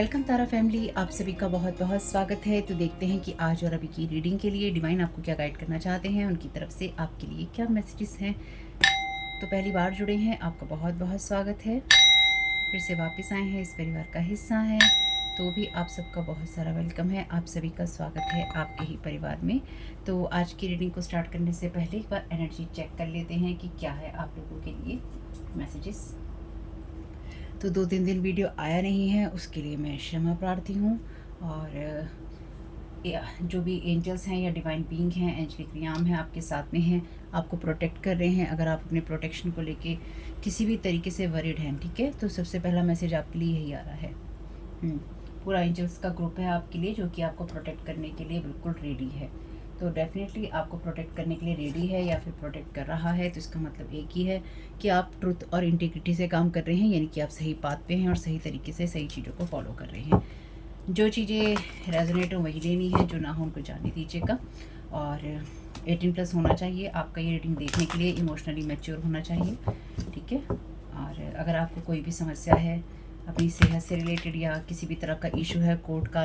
Welcome तारा family, आप सभी का बहुत बहुत स्वागत है। तो देखते हैं कि आज और अभी की रीडिंग के लिए डिवाइन आपको क्या गाइड करना चाहते हैं, उनकी तरफ से आपके लिए क्या मैसेजेस हैं। तो पहली बार जुड़े हैं, आपका बहुत बहुत स्वागत है। फिर से वापस आए हैं, इस परिवार का हिस्सा हैं, तो भी आप सबका बहुत सारा वेलकम है। आप सभी का स्वागत है आपके ही परिवार में। तो आज की रीडिंग को स्टार्ट करने से पहले एक बार एनर्जी चेक कर लेते हैं कि क्या है आप लोगों के लिए मैसेजेस। तो 2-3 दिन वीडियो आया नहीं है, उसके लिए मैं क्षमा प्रार्थी हूँ। और जो भी एंजल्स हैं या डिवाइन बीइंग हैं, एंजलिक रियाम हैं, आपके साथ में हैं, आपको प्रोटेक्ट कर रहे हैं। अगर आप अपने प्रोटेक्शन को लेके किसी भी तरीके से वरीड हैं, ठीक है, तो सबसे पहला मैसेज आपके लिए यही आ रहा है। पूरा एंजल्स का ग्रुप है आपके लिए, जो कि आपको प्रोटेक्ट करने के लिए बिल्कुल रेडी है। तो डेफिनेटली आपको प्रोटेक्ट करने के लिए रेडी है या फिर प्रोटेक्ट कर रहा है। तो इसका मतलब एक ही है कि आप ट्रुथ और इंटीग्रिटी से काम कर रहे हैं, यानी कि आप सही बात पे हैं और सही तरीके से सही चीज़ों को फॉलो कर रहे हैं। जो चीज़ें रेजोनेट हो वही लेनी है, जो ना हो उनको जाने दीजिएगा। और 18+ होना चाहिए आपका ये रीडिंग देखने के लिए, इमोशनली मैच्योर होना चाहिए, ठीक है। और अगर आपको कोई भी समस्या है अपनी सेहत से रिलेटेड या किसी भी तरह का इशू है, कोर्ट का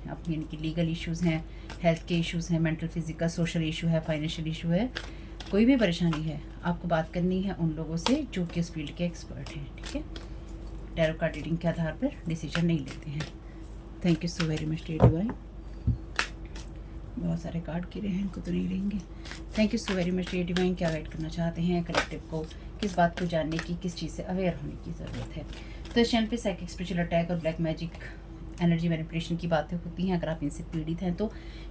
यानी कि लीगल इश्यूज़ हैं, हेल्थ के इश्यूज़ हैं, मेंटल फिजिकल सोशल इशू है, फाइनेंशियल इशू है, कोई भी परेशानी है, आपको बात करनी है उन लोगों से जो कि उस फील्ड के एक्सपर्ट हैं, ठीक है। टैरो कार्ड रीडिंग के आधार पर डिसीजन नहीं लेते हैं। Thank you so very much divine. बहुत सारे कार्ड गिरे हैं, इनको तो नहीं लेंगे। Thank you so very much divine. क्या गाइड करना चाहते हैं कलेक्टिव को, किस बात को जानने की, किस चीज़ से अवेयर होने की ज़रूरत है। तो इस चैनल पे साइकिक स्पिरिचुअल अटैक और ब्लैक मैजिक एनर्जी मैनिपुलेशन की बातें होती हैं, अगर आप इनसे पीड़ित हैं तो,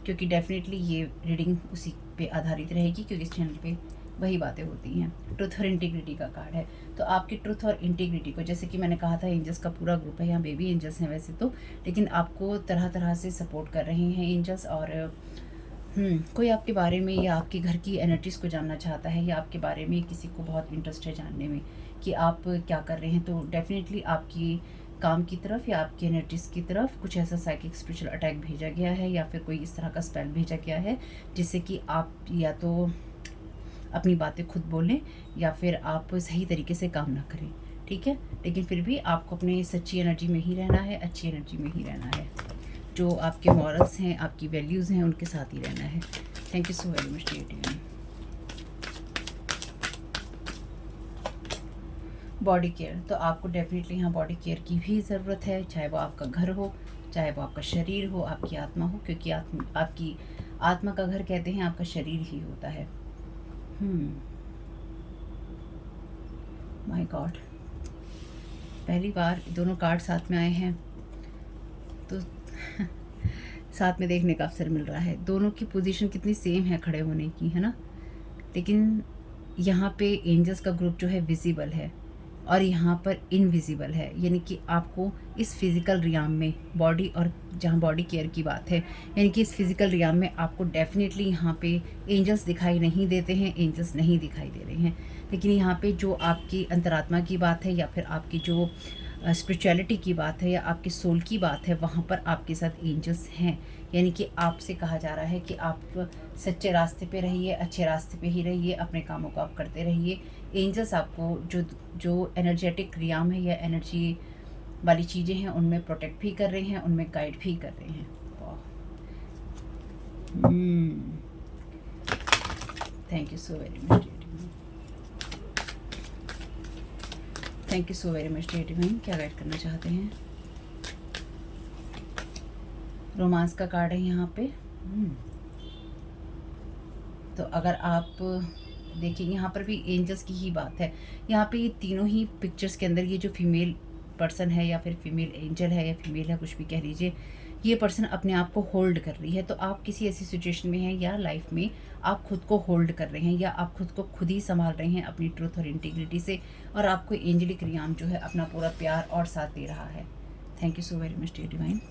क्योंकि डेफिनेटली ये रीडिंग उसी पे आधारित रहेगी, क्योंकि इस चैनल पे वही बातें होती हैं। ट्रुथ और इंटीग्रिटी का कार्ड है, तो आपकी ट्रुथ और इंटीग्रिटी को, जैसे कि मैंने कहा था, एंजल्स का पूरा ग्रुप है, यहाँ बेबी एंजल्स हैं वैसे तो, लेकिन आपको तरह तरह से सपोर्ट कर रहे हैं एंजल्स। और कोई आपके बारे में या आपके घर की एनर्जीज़ को जानना चाहता है, या आपके बारे में किसी को बहुत इंटरेस्ट है जानने में कि आप क्या कर रहे हैं, तो डेफिनेटली आपकी काम की तरफ या आपकी एनर्जीज़ की तरफ कुछ ऐसा साइकिक स्पिरिचुअल अटैक भेजा गया है, या फिर कोई इस तरह का स्पेल भेजा गया है जिससे कि आप या तो अपनी बातें खुद बोलें या फिर आप सही तरीके से काम ना करें, ठीक है। लेकिन फिर भी आपको अपने सच्ची एनर्जी में ही रहना है, अच्छी एनर्जी में ही रहना है, जो आपके मॉरल्स हैं, आपकी वैल्यूज़ हैं, उनके साथ ही रहना है। Thank you so very much divine. Body care, तो आपको डेफिनेटली यहाँ बॉडी केयर की भी ज़रूरत है, चाहे वो आपका घर हो, चाहे वो आपका शरीर हो, आपकी आत्मा हो, क्योंकि आपकी आत्मा का घर कहते हैं आपका शरीर ही होता है। माय गॉड, पहली बार दोनों कार्ड साथ में आए हैं, तो साथ में देखने का अवसर मिल रहा है। दोनों की पोजीशन कितनी सेम है खड़े होने की, है ना। लेकिन यहाँ पे एंजल्स का ग्रुप जो है विजिबल है और यहाँ पर इनविजिबल है, यानी कि आपको इस फिज़िकल रियाम में बॉडी, और जहाँ बॉडी केयर की बात है, यानी कि इस फिज़िकल रियाम में आपको डेफिनेटली यहाँ पे एंजल्स दिखाई नहीं देते हैं, एंजल्स नहीं दिखाई दे रहे हैं। लेकिन यहाँ पे जो आपकी अंतरात्मा की बात है, या फिर आपकी जो स्पिरिचुअलिटी की बात है, या आपके सोल की बात है, वहाँ पर आपके साथ एंजल्स हैं। यानी कि आपसे कहा जा रहा है कि आप सच्चे रास्ते पे रहिए, अच्छे रास्ते पे ही रहिए, अपने कामों को आप करते रहिए। एंजल्स आपको जो जो एनर्जेटिक रियाम है या एनर्जी वाली चीज़ें हैं, उनमें प्रोटेक्ट भी कर रहे हैं, उनमें गाइड भी कर रहे हैं। Thank you so very much, thank you so very much divine. क्या गाइड करना चाहते हैं। रोमांस का कार्ड है यहाँ पे। तो अगर आप देखिए, यहाँ पर भी एंजल्स की ही बात है। यहाँ पे ये तीनों ही पिक्चर्स के अंदर ये जो फीमेल पर्सन है, या फिर फीमेल एंजल है, या फीमेल है, कुछ भी कह लीजिए, ये पर्सन अपने आप को होल्ड कर रही है। तो आप किसी ऐसी सिचुएशन में हैं या लाइफ में आप खुद को होल्ड कर रहे हैं, या आप खुद को खुद ही संभाल रहे हैं अपनी ट्रुथ और इंटीग्रिटी से, और आपको एंजलिक रियाम जो है अपना पूरा प्यार और साथ दे रहा है। Thank you so very much divine.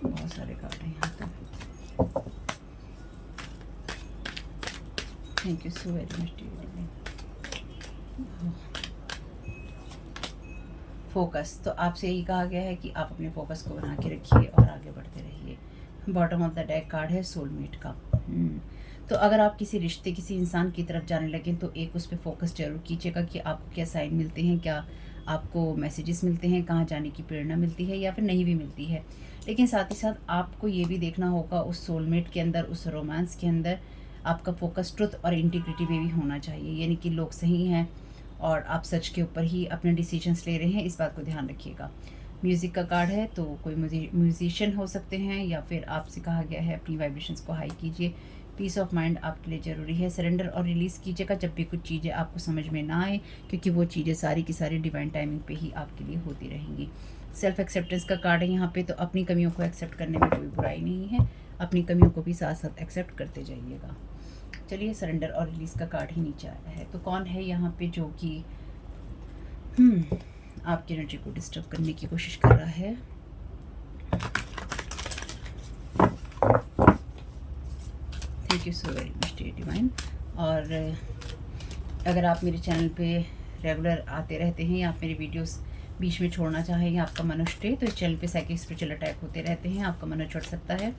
बहुत सारे कार्ड हैं यहाँ पे। Thank you so very much divine. Focus, तो आपसे यही कहा गया है कि आप अपने फोकस को बना के रखिए और आगे बढ़ते रहिए। Bottom of the deck card है सोलमेट का। तो अगर आप किसी रिश्ते, किसी इंसान की तरफ जाने लगें तो एक उस पर फोकस जरूर कीजिएगा कि आपको क्या साइन मिलते हैं, क्या आपको मैसेजेस मिलते हैं, कहाँ जाने की प्रेरणा मिलती है या फिर नहीं भी मिलती है। लेकिन साथ ही साथ आपको ये भी देखना होगा उस सोलमेट के अंदर, उस रोमांस के अंदर आपका फोकस ट्रुथ और इंटीग्रिटी में भी होना चाहिए, यानी कि लोग सही हैं और आप सच के ऊपर ही अपने डिसीजंस ले रहे हैं, इस बात को ध्यान रखिएगा। म्यूज़िक का कार्ड है, तो कोई म्यूजिशियन हो सकते हैं या फिर आपसे कहा गया है अपनी वाइब्रेशंस को हाई कीजिए। पीस ऑफ माइंड आपके लिए ज़रूरी है। सरेंडर और रिलीज़ कीजिएगा जब भी कुछ चीज़ें आपको समझ में ना आए, क्योंकि वो चीज़ें सारी की सारी डिवाइन टाइमिंग पे ही आपके लिए होती रहेंगी। सेल्फ एक्सेप्टेंस का कार्ड है यहाँ पे, तो अपनी कमियों को एक्सेप्ट करने में कोई बुराई नहीं है, अपनी कमियों को भी साथ साथ एक्सेप्ट करते जाइएगा। चलिए, सरेंडर और रिलीज़ का कार्ड ही नीचे आया है, तो कौन है यहाँ पे जो कि आपकी एनर्जी को डिस्टर्ब करने की कोशिश कर रहा है। Thank you so very much dear divine. और अगर आप मेरे चैनल पे रेगुलर आते रहते हैं या आप मेरे वीडियोस बीच में छोड़ना चाहें या आपका मन उठे, तो इस चैनल पे साइकिक स्पिरिचुअल अटैक होते रहते हैं, आपका मन उठ सकता है,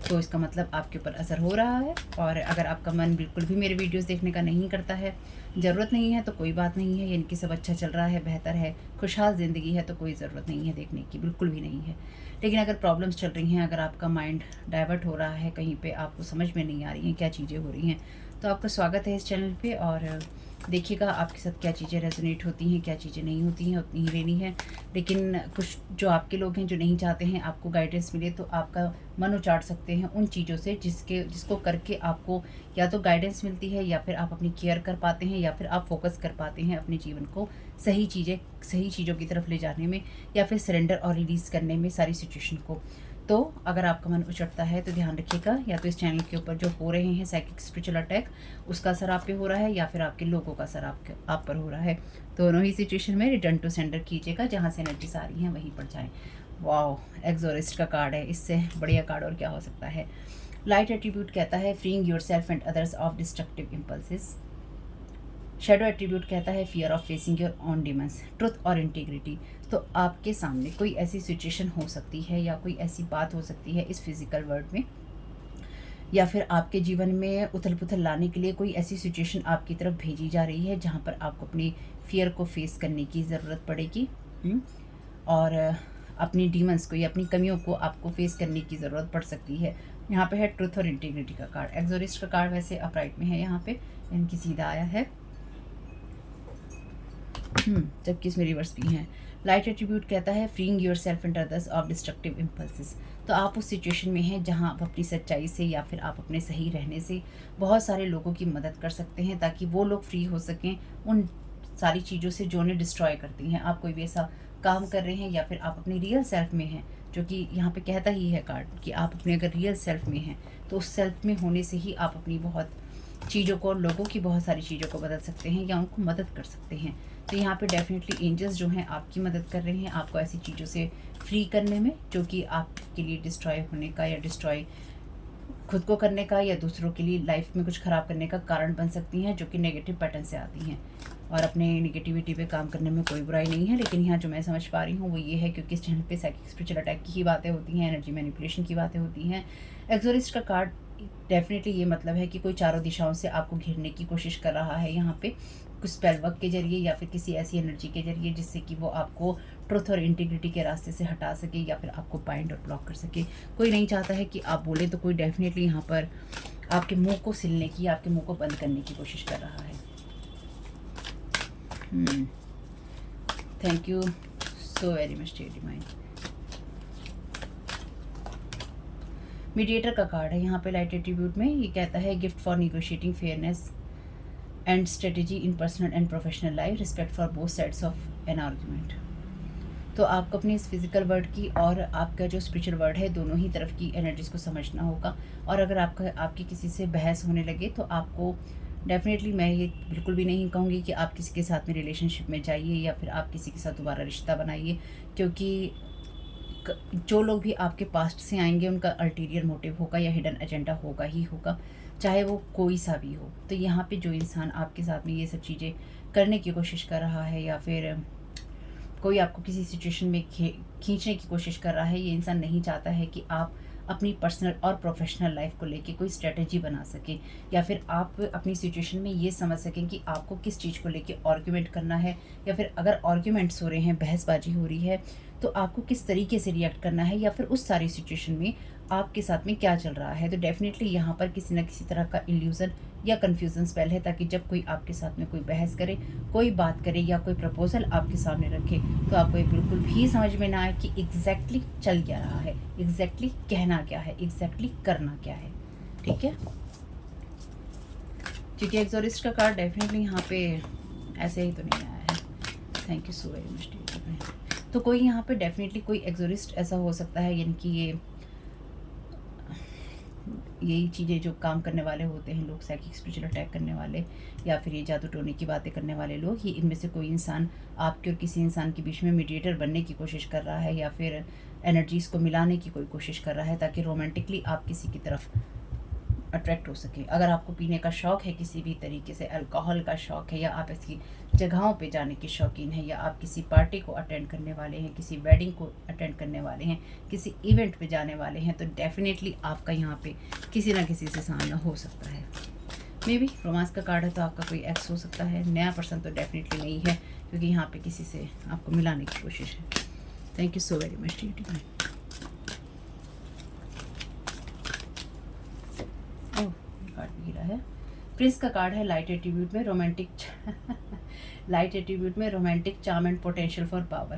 तो इसका मतलब आपके ऊपर असर हो रहा है। और अगर आपका मन बिल्कुल भी मेरे वीडियोस देखने का नहीं करता है, ज़रूरत नहीं है, तो कोई बात नहीं है, यानी कि सब अच्छा चल रहा है, बेहतर है, खुशहाल ज़िंदगी है, तो कोई ज़रूरत नहीं है देखने की, बिल्कुल भी नहीं है। लेकिन अगर प्रॉब्लम्स चल रही हैं, अगर आपका माइंड डाइवर्ट हो रहा है कहीं पे, आपको समझ में नहीं आ रही हैं क्या चीज़ें हो रही हैं, तो आपका स्वागत है इस चैनल पे। और देखिएगा आपके साथ क्या चीज़ें रेजोनेट होती हैं, क्या चीज़ें नहीं होती हैं, उतनी ही लेनी है। लेकिन कुछ जो आपके लोग हैं जो नहीं चाहते हैं आपको गाइडेंस मिले, तो आपका मन उचाट सकते हैं उन चीज़ों से जिसको करके आपको या तो गाइडेंस मिलती है, या फिर आप अपनी केयर कर पाते हैं, या फिर आप फोकस कर पाते हैं अपने जीवन को सही चीज़ों की तरफ ले जाने में, या फिर सरेंडर और रिलीज़ करने में सारी सिचुएशन को। तो अगर आपका मन उचटता है तो ध्यान रखिएगा, या तो इस चैनल के ऊपर जो हो रहे हैं साइकिक स्पिरिचुअल अटैक, उसका असर आप पे हो रहा है, या फिर आपके लोगों का असर आप पर हो रहा है। दोनों ही सिचुएशन में रिटर्न टू सेंडर कीजिएगा, जहाँ से एनर्जीज आ रही हैं वहीं पर जाएँ। वाओ, एक्सोरिस्ट का कार्ड है, इससे बढ़िया कार्ड और क्या हो सकता है। लाइट एट्रीब्यूट कहता है freeing your self and others of destructive impulses. Shadow attribute कहता है fear of facing your on demons, truth और इंटीग्रिटी। तो आपके सामने कोई ऐसी सिचुएशन हो सकती है या कोई ऐसी बात हो सकती है इस फिजिकल वर्ल्ड में, या फिर आपके जीवन में उथल पुथल लाने के लिए कोई ऐसी सिचुएशन आपकी तरफ भेजी जा रही है जहाँ पर आपको अपनी फियर को फेस करने की ज़रूरत पड़ेगी। और अपनी डीमंस को या अपनी कमियों को आपको फेस करने की ज़रूरत पड़ सकती है। यहाँ पे है ट्रुथ और इंटीग्रिटी का कार्ड। एक्सोरिस्ट का कार्ड वैसे अपराइट में है, यहाँ पे इनकी सीधा आया है, जबकि इसमें रिवर्स भी हैं। लाइट एट्रीब्यूट कहता है freeing your self and others of destructive impulses. तो आप उस सिचुएशन में हैं जहां आप अपनी सच्चाई से या फिर आप अपने सही रहने से बहुत सारे लोगों की मदद कर सकते हैं, ताकि वो लोग फ्री हो सकें उन सारी चीज़ों से जो उन्हें डिस्ट्रॉय करती हैं। आप कोई भी ऐसा काम कर रहे हैं या फिर आप अपनी रियल सेल्फ में हैं, जो कि यहाँ पे कहता ही है कार्ड कि आप अपने अगर रियल सेल्फ में हैं तो उस सेल्फ में होने से ही आप अपनी बहुत चीज़ों को, लोगों की बहुत सारी चीज़ों को बदल सकते हैं या उनको मदद कर सकते हैं। तो यहाँ पे डेफिनेटली एंजल्स जो हैं आपकी मदद कर रहे हैं आपको ऐसी चीज़ों से फ्री करने में जो कि आपके लिए डिस्ट्रॉय होने का या डिस्ट्रॉय खुद को करने का या दूसरों के लिए लाइफ में कुछ ख़राब करने का कारण बन सकती हैं, जो कि नेगेटिव पैटर्न से आती हैं। और अपने नेगेटिविटी पे काम करने में कोई बुराई नहीं है, लेकिन यहाँ जो मैं समझ पा रही हूँ वो ये है, क्योंकि इस चैनल पे साइकिक स्पिरिचुअल अटैक की ही बातें होती हैं, एनर्जी मैनिपुलेशन की बातें होती हैं। एक्सोरिस्ट का कार्ड डेफिनेटली ये मतलब है कि कोई चारों दिशाओं से आपको घेरने की कोशिश कर रहा है यहाँ पे, कुछ स्पेल वर्क के जरिए या फिर किसी ऐसी एनर्जी के जरिए जिससे कि वो आपको ट्रुथ और इंटीग्रिटी के रास्ते से हटा सके या फिर आपको बाइंड और ब्लॉक कर सके। कोई नहीं चाहता है कि आप बोले, तो कोई डेफिनेटली यहाँ पर आपके मुंह को सिलने की, आपके मुंह को बंद करने की कोशिश कर रहा है। Thank you so very much dear divine. Mediator का कार्ड है यहाँ पे लाइट एट्रीब्यूट में, ये कहता है gift for negotiating fairness and strategy in personal and professional life, respect for both sides of an argument. तो आपको अपनी इस फिजिकल वर्ल्ड की और आपका जो स्पिरिचुअल वर्ल्ड है, दोनों ही तरफ की एनर्जीज को समझना होगा। और अगर आपकी किसी से बहस होने लगे तो आपको डेफिनेटली, मैं ये बिल्कुल भी नहीं कहूँगी कि आप किसी के साथ में रिलेशनशिप में जाइए या फिर आप किसी के साथ दोबारा रिश्ता बनाइए, क्योंकि जो लोग भी आपके पास्ट से आएंगे उनका अल्टीरियर मोटिव होगा या हिडन एजेंडा होगा ही होगा, चाहे वो कोई सा भी हो। तो यहाँ पे जो इंसान आपके साथ में ये सब चीज़ें करने की कोशिश कर रहा है या फिर कोई आपको किसी सिचुएशन में खींचने की कोशिश कर रहा है, ये इंसान नहीं चाहता है कि आप अपनी पर्सनल और प्रोफेशनल लाइफ को लेके कोई स्ट्रेटजी बना सकें, या फिर आप अपनी सिचुएशन में ये समझ सकें कि आपको किस चीज़ को लेके आर्ग्यूमेंट करना है, या फिर अगर आर्ग्यूमेंट्स हो रहे हैं, बहसबाजी हो रही है, तो आपको किस तरीके से रिएक्ट करना है, या फिर उस सारी सिचुएशन में आपके साथ में क्या चल रहा है। तो डेफिनेटली यहाँ पर किसी न किसी तरह का इल्यूज़न या कन्फ्यूज़न स्पेल है, ताकि जब कोई आपके साथ में कोई बहस करे, कोई बात करे या कोई प्रपोजल आपके सामने रखे, तो आपको ये बिल्कुल भी समझ में ना आए कि एग्जैक्टली चल क्या रहा है, एग्जैक्टली कहना क्या है, एग्जैक्टली करना क्या है। ठीक है, क्योंकि एक्सोरिस्ट का कार्ड डेफिनेटली यहाँ पे ऐसे ही तो नहीं आया है। Thank you so very much. तो कोई यहाँ पे डेफिनेटली कोई एक्सोरिस्ट ऐसा हो सकता है, यानी कि यही चीज़ें जो काम करने वाले होते हैं लोग, साइकिक स्पिरिचुअल अटैक करने वाले, या फिर ये जादू टोने की बातें करने वाले लोग, ये इनमें से कोई इंसान आपके और किसी इंसान के बीच में मीडिएटर बनने की कोशिश कर रहा है, या फिर एनर्जीज़ को मिलाने की कोई कोशिश कर रहा है, ताकि रोमांटिकली आप किसी की तरफ अट्रैक्ट हो सके। अगर आपको पीने का शौक़ है, किसी भी तरीके से अल्कोहल का शौक़ है, या आप ऐसी जगहों पे जाने के शौकीन हैं, या आप किसी पार्टी को अटेंड करने वाले हैं, किसी वेडिंग को अटेंड करने वाले हैं, किसी इवेंट पे जाने वाले हैं, तो डेफिनेटली आपका यहाँ पे किसी ना किसी से सामना हो सकता है। मे बी रोमांस का कार्ड है, तो आपका कोई एक्स हो सकता है। नया पर्सन तो डेफिनेटली नहीं है, क्योंकि यहाँ पे किसी से आपको मिलाने की कोशिश है। Thank you so very much divine. है प्रिंस का कार्ड है, लाइट एट्रीब्यूट में रोमांटिक लाइट एट्रीब्यूट में romantic charm and potential for power.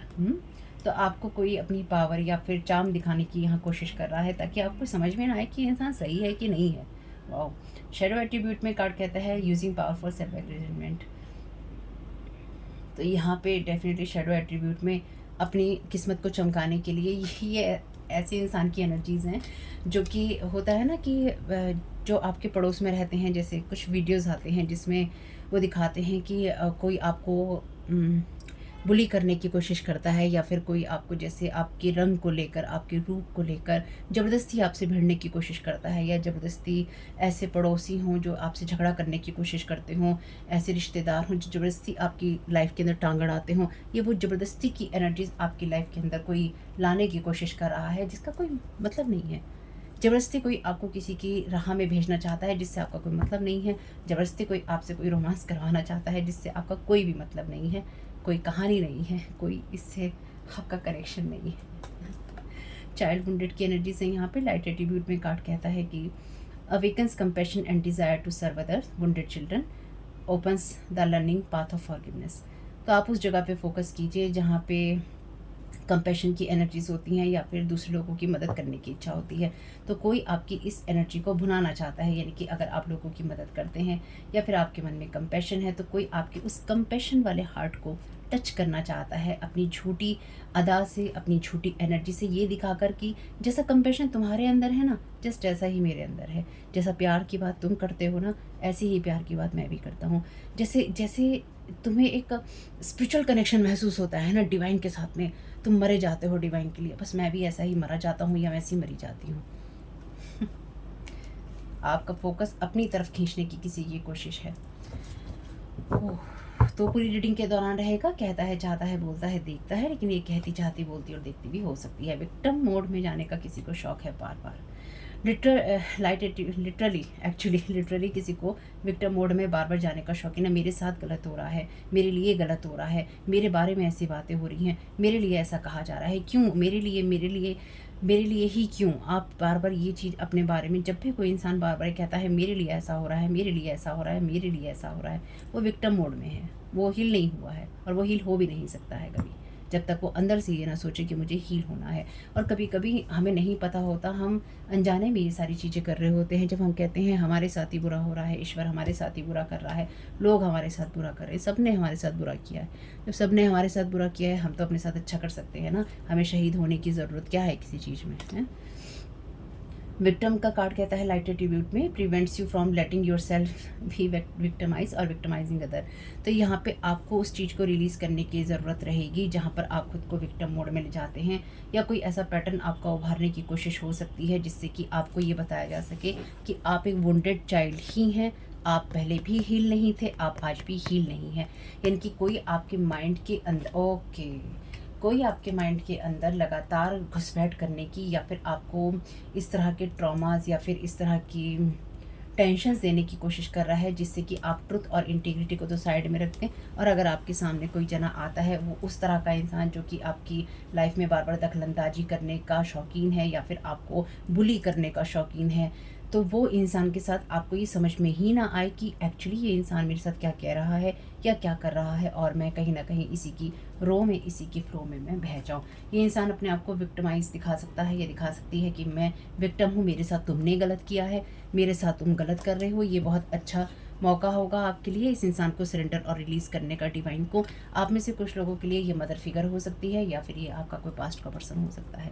तो आपको कोई अपनी पावर या फिर चार्म दिखाने की यहाँ कोशिश कर रहा है, ताकि आपको समझ में ना आए कि इंसान सही है कि नहीं है। वाओ। शैडो एट्रीब्यूट में कार्ड कहता है यूजिंग पावरफुल सेल्फ एग्रेजमेंट। तो यहाँ पे डेफिनेटली शैडो एट्रीब्यूट में अपनी किस्मत को चमकाने के लिए ये ऐसे इंसान की एनर्जीज़ हैं, जो कि होता है ना कि जो आपके पड़ोस में रहते हैं, जैसे कुछ वीडियोस आते हैं जिसमें वो दिखाते हैं कि कोई आपको बुली करने की कोशिश करता है, या फिर कोई आपको जैसे आपके रंग को लेकर, आपके रूप को लेकर ज़बरदस्ती आपसे भिड़ने की कोशिश करता है, या ज़बरदस्ती ऐसे पड़ोसी हों जो आपसे झगड़ा करने की कोशिश करते हों, ऐसे रिश्तेदार हों जो ज़बरदस्ती आपकी लाइफ के अंदर टांग अड़ाते हों, ये वो ज़बरदस्ती की एनर्जीज़ आपकी लाइफ के अंदर कोई लाने की कोशिश कर रहा है, जिसका कोई मतलब नहीं है। ज़बरदस्ती कोई आपको किसी की राह में भेजना चाहता है, जिससे आपका कोई मतलब नहीं है। ज़बरदस्ती कोई आपसे कोई रोमांस करवाना चाहता है, जिससे आपका कोई भी मतलब नहीं है, कोई कहानी नहीं है, कोई इससे आपका कनेक्शन नहीं है। चाइल्ड वुंडेड की एनर्जी से यहाँ पे लाइट एट्रीब्यूट में कार्ड कहता है कि awakens compassion and desire to serve others wounded children, opens the learning path of forgiveness. तो आप उस जगह पे फोकस कीजिए जहाँ पे कंपैशन की एनर्जीज होती हैं, या फिर दूसरे लोगों की मदद करने की इच्छा होती है। तो कोई आपकी इस एनर्जी को भुनाना चाहता है, यानी कि अगर आप लोगों की मदद करते हैं या फिर आपके मन में कंपैशन है, तो कोई आपके उस कंपैशन वाले हार्ट को टच करना चाहता है अपनी झूठी अदा से, अपनी झूठी एनर्जी से, ये दिखाकर कि जैसा कंपैशन तुम्हारे अंदर है ना, जस्ट ऐसा ही मेरे अंदर है। जैसा प्यार की बात तुम करते हो ना, ऐसी ही प्यार की बात मैं भी करता हूँ। जैसे जैसे तुम्हें एक स्पिरिचुअल कनेक्शन महसूस होता है ना डिवाइन के साथ में, तुम मरे जाते हो डिवाइन के लिए, बस मैं भी ऐसा ही मरा जाता हूँ, या वैसी मरी जाती हूँ। आपका फोकस अपनी तरफ खींचने की किसी की कोशिश है। तो पूरी रीडिंग के दौरान रहेगा, कहता है, चाहता है, बोलता है, देखता है, लेकिन ये कहती, चाहती, बोलती और देखती भी हो सकती है। विक्टिम मोड में जाने का किसी को शौक है बार बार। लिटरली किसी को विक्टिम मोड में बार बार जाने का शौक है ना। मेरे साथ गलत हो रहा है, मेरे लिए गलत हो रहा है, मेरे बारे में ऐसी बातें हो रही हैं, मेरे लिए ऐसा कहा जा रहा है, क्यों मेरे लिए ही क्यों। आप बार बार ये चीज़ अपने बारे में, जब भी कोई इंसान बार बार कहता है मेरे लिए ऐसा हो रहा है, मेरे लिए ऐसा हो रहा है, मेरे लिए ऐसा हो रहा है, वो विक्टिम मोड में है, वो हील नहीं हुआ है, और वो हील हो भी नहीं सकता है कभी, जब तक वो अंदर से ये ना सोचे कि मुझे हील होना है। और कभी कभी हमें नहीं पता होता, हम अनजाने में ये सारी चीज़ें कर रहे होते हैं। जब हम कहते हैं हमारे साथ ही बुरा हो रहा है, ईश्वर हमारे साथ ही बुरा कर रहा है, लोग हमारे साथ बुरा कर रहे हैं, सब ने हमारे साथ बुरा किया है। जब सब ने हमारे साथ बुरा किया है, हम तो अपने साथ अच्छा कर सकते हैं ना। हमें शहीद होने की ज़रूरत क्या है किसी चीज़ में, है। विक्टिम का कार्ड कहता है लाइट एट्रीब्यूट में prevents you from letting your self भी विक्टिमाइज और विक्टिमाइजिंग अदर। तो यहाँ पे आपको उस चीज़ को रिलीज़ करने की ज़रूरत रहेगी जहाँ पर आप खुद को विक्टिम मोड में ले जाते हैं, या कोई ऐसा पैटर्न आपका उभारने की कोशिश हो सकती है जिससे कि आपको ये बताया जा सके कि आप एक वुंडेड चाइल्ड ही हैं। आप पहले भी हील नहीं थे, आप आज भी हील नहीं हैं, यानी कि कोई आपके माइंड के अंदर, ओके, कोई आपके माइंड के अंदर लगातार घुसपैठ करने की या फिर आपको इस तरह के ट्रॉमास या फिर इस तरह की टेंशन्स देने की कोशिश कर रहा है, जिससे कि आप ट्रुथ और इंटीग्रिटी को तो साइड में रख दें। और अगर आपके सामने कोई जना आता है, वो उस तरह का इंसान जो कि आपकी लाइफ में बार बार दखलंदाजी करने का शौकीन है या फिर आपको बुली करने का शौकीन है, तो वो इंसान के साथ आपको ये समझ में ही ना आए कि एक्चुअली ये इंसान मेरे साथ क्या कह रहा है या क्या कर रहा है, और मैं कहीं ना कहीं इसी की रो में, इसी की फ्लो में मैं बह जाऊँ। ये इंसान अपने आप को विक्टिमाइज दिखा सकता है या दिखा सकती है कि मैं विक्टिम हूँ, मेरे साथ तुमने गलत किया है, मेरे साथ तुम गलत कर रहे हो। ये बहुत अच्छा मौका होगा आपके लिए इस इंसान को सरेंडर और रिलीज़ करने का, डिवाइन को। आप में से कुछ लोगों के लिए ये मदर फिगर हो सकती है या फिर ये आपका कोई पास्ट का पर्सन हो सकता है।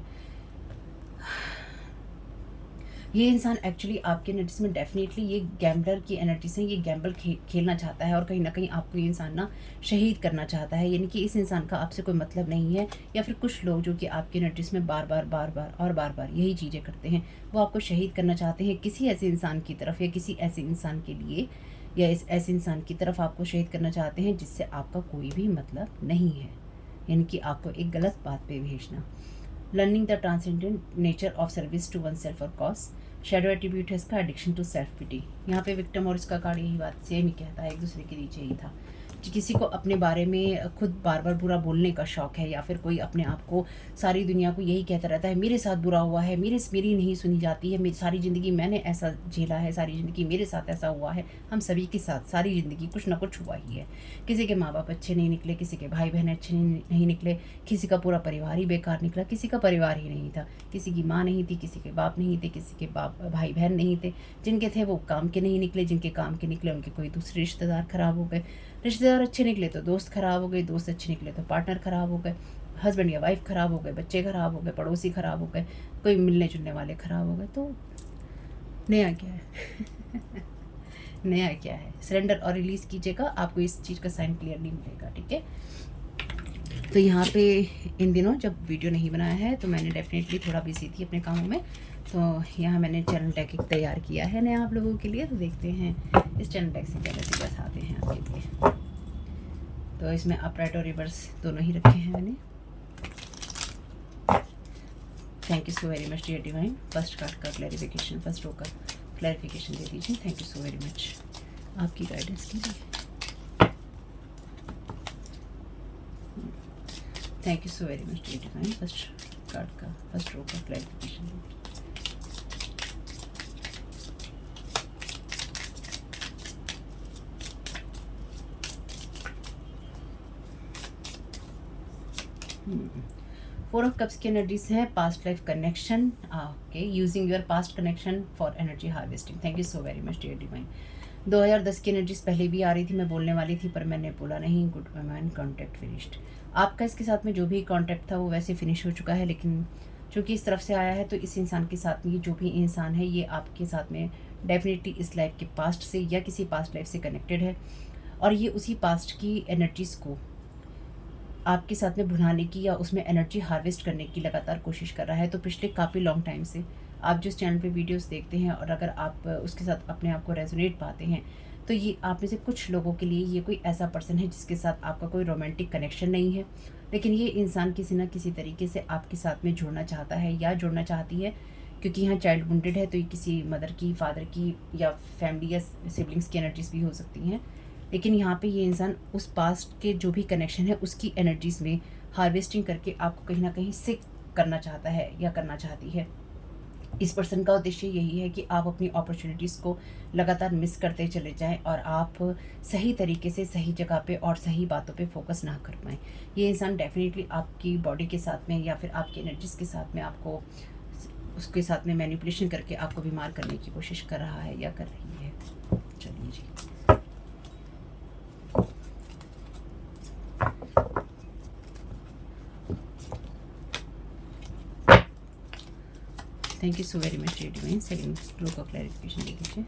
ये इंसान एक्चुअली आपके एनर्जीज में डेफिनेटली ये गैम्बलर की एनर्जी से ये गैम्बल खेलना चाहता है, और कहीं ना कहीं आपको ये इंसान ना शहीद करना चाहता है। यानी कि इस इंसान का आपसे कोई मतलब नहीं है, या फिर कुछ लोग जो कि आपके एनर्जीज में बार बार यही चीज़ें करते हैं, वो आपको शहीद करना चाहते हैं किसी ऐसे इंसान की तरफ, या किसी ऐसे इंसान के लिए, या इस ऐसे इंसान की तरफ आपको शहीद करना चाहते हैं जिससे आपका कोई भी मतलब नहीं है। यानी कि आपको एक गलत बात पे भेजना। Learning the transcendent nature of service to one self और कॉज। शेडो एट्रीब्यूट है इसका, एडिक्शन टू सेल्फ पिटी। यहाँ पे विक्टिम और इसका कार्ड यही बात सेम ही कहता है, एक दूसरे के नीचे ही था। किसी को अपने बारे में खुद बार बार बुरा बोलने का शौक है, या फिर कोई अपने आप को, सारी दुनिया को यही कहता रहता है मेरे साथ बुरा हुआ है, मेरी नहीं सुनी जाती है, मेरी सारी ज़िंदगी मैंने ऐसा झेला है, सारी ज़िंदगी मेरे साथ ऐसा हुआ है। हम सभी के साथ सारी ज़िंदगी कुछ ना कुछ हुआ ही है। किसी के माँ बाप अच्छे नहीं निकले, किसी के भाई बहन अच्छे नहीं निकले, किसी का पूरा परिवार ही बेकार निकला, किसी का परिवार ही नहीं था, किसी की माँ नहीं थी, किसी के बाप नहीं थे, किसी के भाई बहन नहीं थे, जिनके थे वो काम के नहीं निकले, जिनके काम के निकले उनके कोई दूसरे रिश्तेदार खराब हो गए, रिश्तेदार अच्छे निकले तो दोस्त खराब हो गए, दोस्त अच्छे निकले तो पार्टनर खराब हो गए, हस्बैंड या वाइफ खराब हो गए, बच्चे खराब हो गए, पड़ोसी खराब हो गए, कोई मिलने जुलने वाले खराब हो गए। तो नया क्या है नया क्या है? सरेंडर और रिलीज़ कीजिएगा, आपको इस चीज़ का साइन क्लियरली मिलेगा, ठीक है। तो यहाँ पे इन दिनों जब वीडियो नहीं बनाया है तो मैंने डेफिनेटली थोड़ा बिजी थी अपने कामों में, तो यहाँ मैंने चैनल टैग तैयार किया है नया आप लोगों के लिए। तो देखते हैं इस चैनल टैग से क्या मैसेजेस आते हैं आपके लिए। तो इसमें अपराइट और रिवर्स दोनों ही रखे हैं मैंने। Thank you so very much dear divine. First card का क्लैरिफिकेशन, फर्स्ट रो का क्लैरिफिकेशन दे दीजिए। Thank you so very much आपकी गाइडेंस के लिए। Thank you so very much dear divine. First card का फर्स्ट रो का क्लैरिफिकेशन। फोर ऑफ कप्स की एनर्जीज है, past life connection. Okay, using your past connection for energy harvesting. Thank you so very much dear divine. 2010 की energies पहले भी आ रही थी, मैं बोलने वाली थी पर मैंने बोला नहीं। Good man, contact finished. आपका इसके साथ में जो भी कॉन्टैक्ट था वो वैसे फिनिश हो चुका है, लेकिन चूँकि इस तरफ से आया है तो इस इंसान के साथ में, ये जो भी इंसान है ये आपके साथ में डेफिनेटली इस लाइफ के पास्ट से या किसी पास्ट लाइफ से कनेक्टेड है, और ये उसी पास्ट की एनर्जीज़ को आपके साथ में भुनाने की या उसमें एनर्जी हार्वेस्ट करने की लगातार कोशिश कर रहा है। तो पिछले काफ़ी लॉन्ग टाइम से आप जिस चैनल पे वीडियोस देखते हैं और अगर आप उसके साथ अपने आप को रेजोनेट पाते हैं, तो ये आप में से कुछ लोगों के लिए ये कोई ऐसा पर्सन है जिसके साथ आपका कोई रोमांटिक कनेक्शन नहीं है, लेकिन ये इंसान किसी न किसी तरीके से आपके साथ में जुड़ना चाहता है या जुड़ना चाहती है। क्योंकि यहाँ चाइल्ड वुंडेड है तो ये किसी मदर की, फादर की या फैमिली या सिबलिंग्स की एनर्जीज भी हो सकती हैं। लेकिन यहाँ पे ये इंसान उस पास्ट के जो भी कनेक्शन है उसकी एनर्जीज़ में हार्वेस्टिंग करके आपको कहीं ना कहीं सिक करना चाहता है या करना चाहती है। इस पर्सन का उद्देश्य यही है कि आप अपनी अपॉर्चुनिटीज़ को लगातार मिस करते चले जाएं और आप सही तरीके से सही जगह पे और सही बातों पे फोकस ना कर पाएँ। ये इंसान डेफिनेटली आपकी बॉडी के साथ में या फिर आपकी एनर्जीज़ के साथ में आपको उसके साथ में मैनिपुलेशन करके आपको बीमार करने की कोशिश कर रहा है या कर रही है। चलिए जी, thank you so very much dear divine. Second row का क्लैरिफिकेशन दे दीजिए।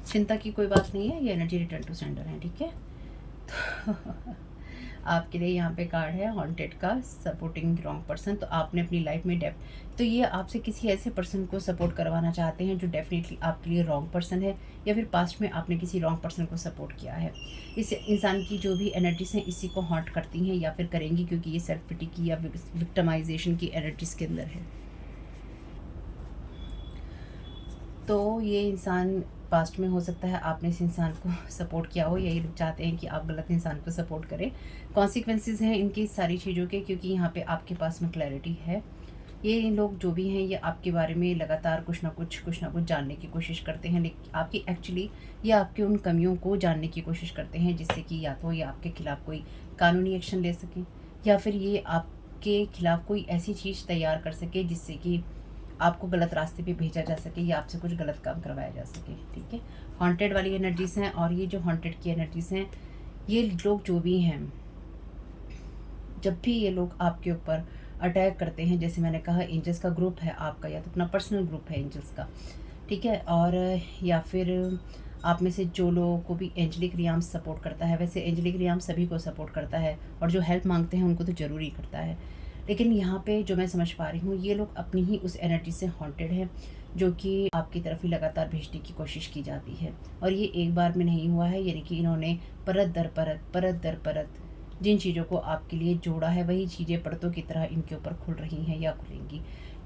चिंता की कोई बात नहीं है, ये एनर्जी रिटर्न टू सेंडर है, ठीक है। तो आपके लिए यहाँ पे कार्ड है हॉन्टेड का, सपोर्टिंग रॉन्ग पर्सन। तो आपने अपनी लाइफ में तो ये आपसे किसी ऐसे पर्सन को सपोर्ट करवाना चाहते हैं जो डेफिनेटली आपके लिए रॉन्ग पर्सन है, या फिर पास्ट में आपने किसी रॉन्ग पर्सन को सपोर्ट किया है। इस इंसान की जो भी एनर्जीज हैं इसी को हॉन्ट करती हैं या फिर करेंगी, क्योंकि ये सेल्फ पिटी की या विक्टिमाइजेशन की एनर्जीज के अंदर है। तो ये इंसान पास्ट में हो सकता है आपने इस इंसान को सपोर्ट किया हो, या ये लोग चाहते हैं कि आप गलत इंसान को सपोर्ट करें। कॉन्सिक्वेंसेस हैं इनकी सारी चीज़ों के, क्योंकि यहाँ पे आपके पास में क्लैरिटी है। ये लोग जो भी हैं ये आपके बारे में लगातार कुछ ना कुछ जानने की कोशिश करते हैं, लेकिन आपकी एक्चुअली ये आपके उन कमियों को जानने की कोशिश करते हैं, जिससे कि या तो ये आपके खिलाफ़ कोई कानूनी एक्शन ले सकें, या फिर ये आपके खिलाफ़ कोई ऐसी चीज़ तैयार कर सके जिससे कि आपको गलत रास्ते पे भेजा जा सके या आपसे कुछ गलत काम करवाया जा सके। ठीक है, हॉन्टेड वाली एनर्जीज़ हैं। और ये जो हॉन्टेड की एनर्जीज़ हैं, ये लोग जो भी हैं, जब भी ये लोग आपके ऊपर अटैक करते हैं, जैसे मैंने कहा एंजल्स का ग्रुप है आपका, या तो अपना पर्सनल ग्रुप है एंजल्स का, ठीक है, और या फिर आप में से जो लोगों को भी एंजलिक रियाम सपोर्ट करता है, वैसे एंजलिक रियाम सभी को सपोर्ट करता है, और जो हेल्प मांगते हैं उनको तो ज़रूरी करता है। लेकिन यहाँ पे जो मैं समझ पा रही हूँ, ये लोग अपनी ही उस एनर्जी से हॉन्टेड हैं, जो कि आपकी तरफ ही लगातार भेजने की कोशिश की जाती है। और ये एक बार में नहीं हुआ है, यानी कि इन्होंने परत दर परत जिन चीज़ों को आपके लिए जोड़ा है, वही चीज़ें परतों की तरह इनके ऊपर खुल रही हैं या खुलेंगी।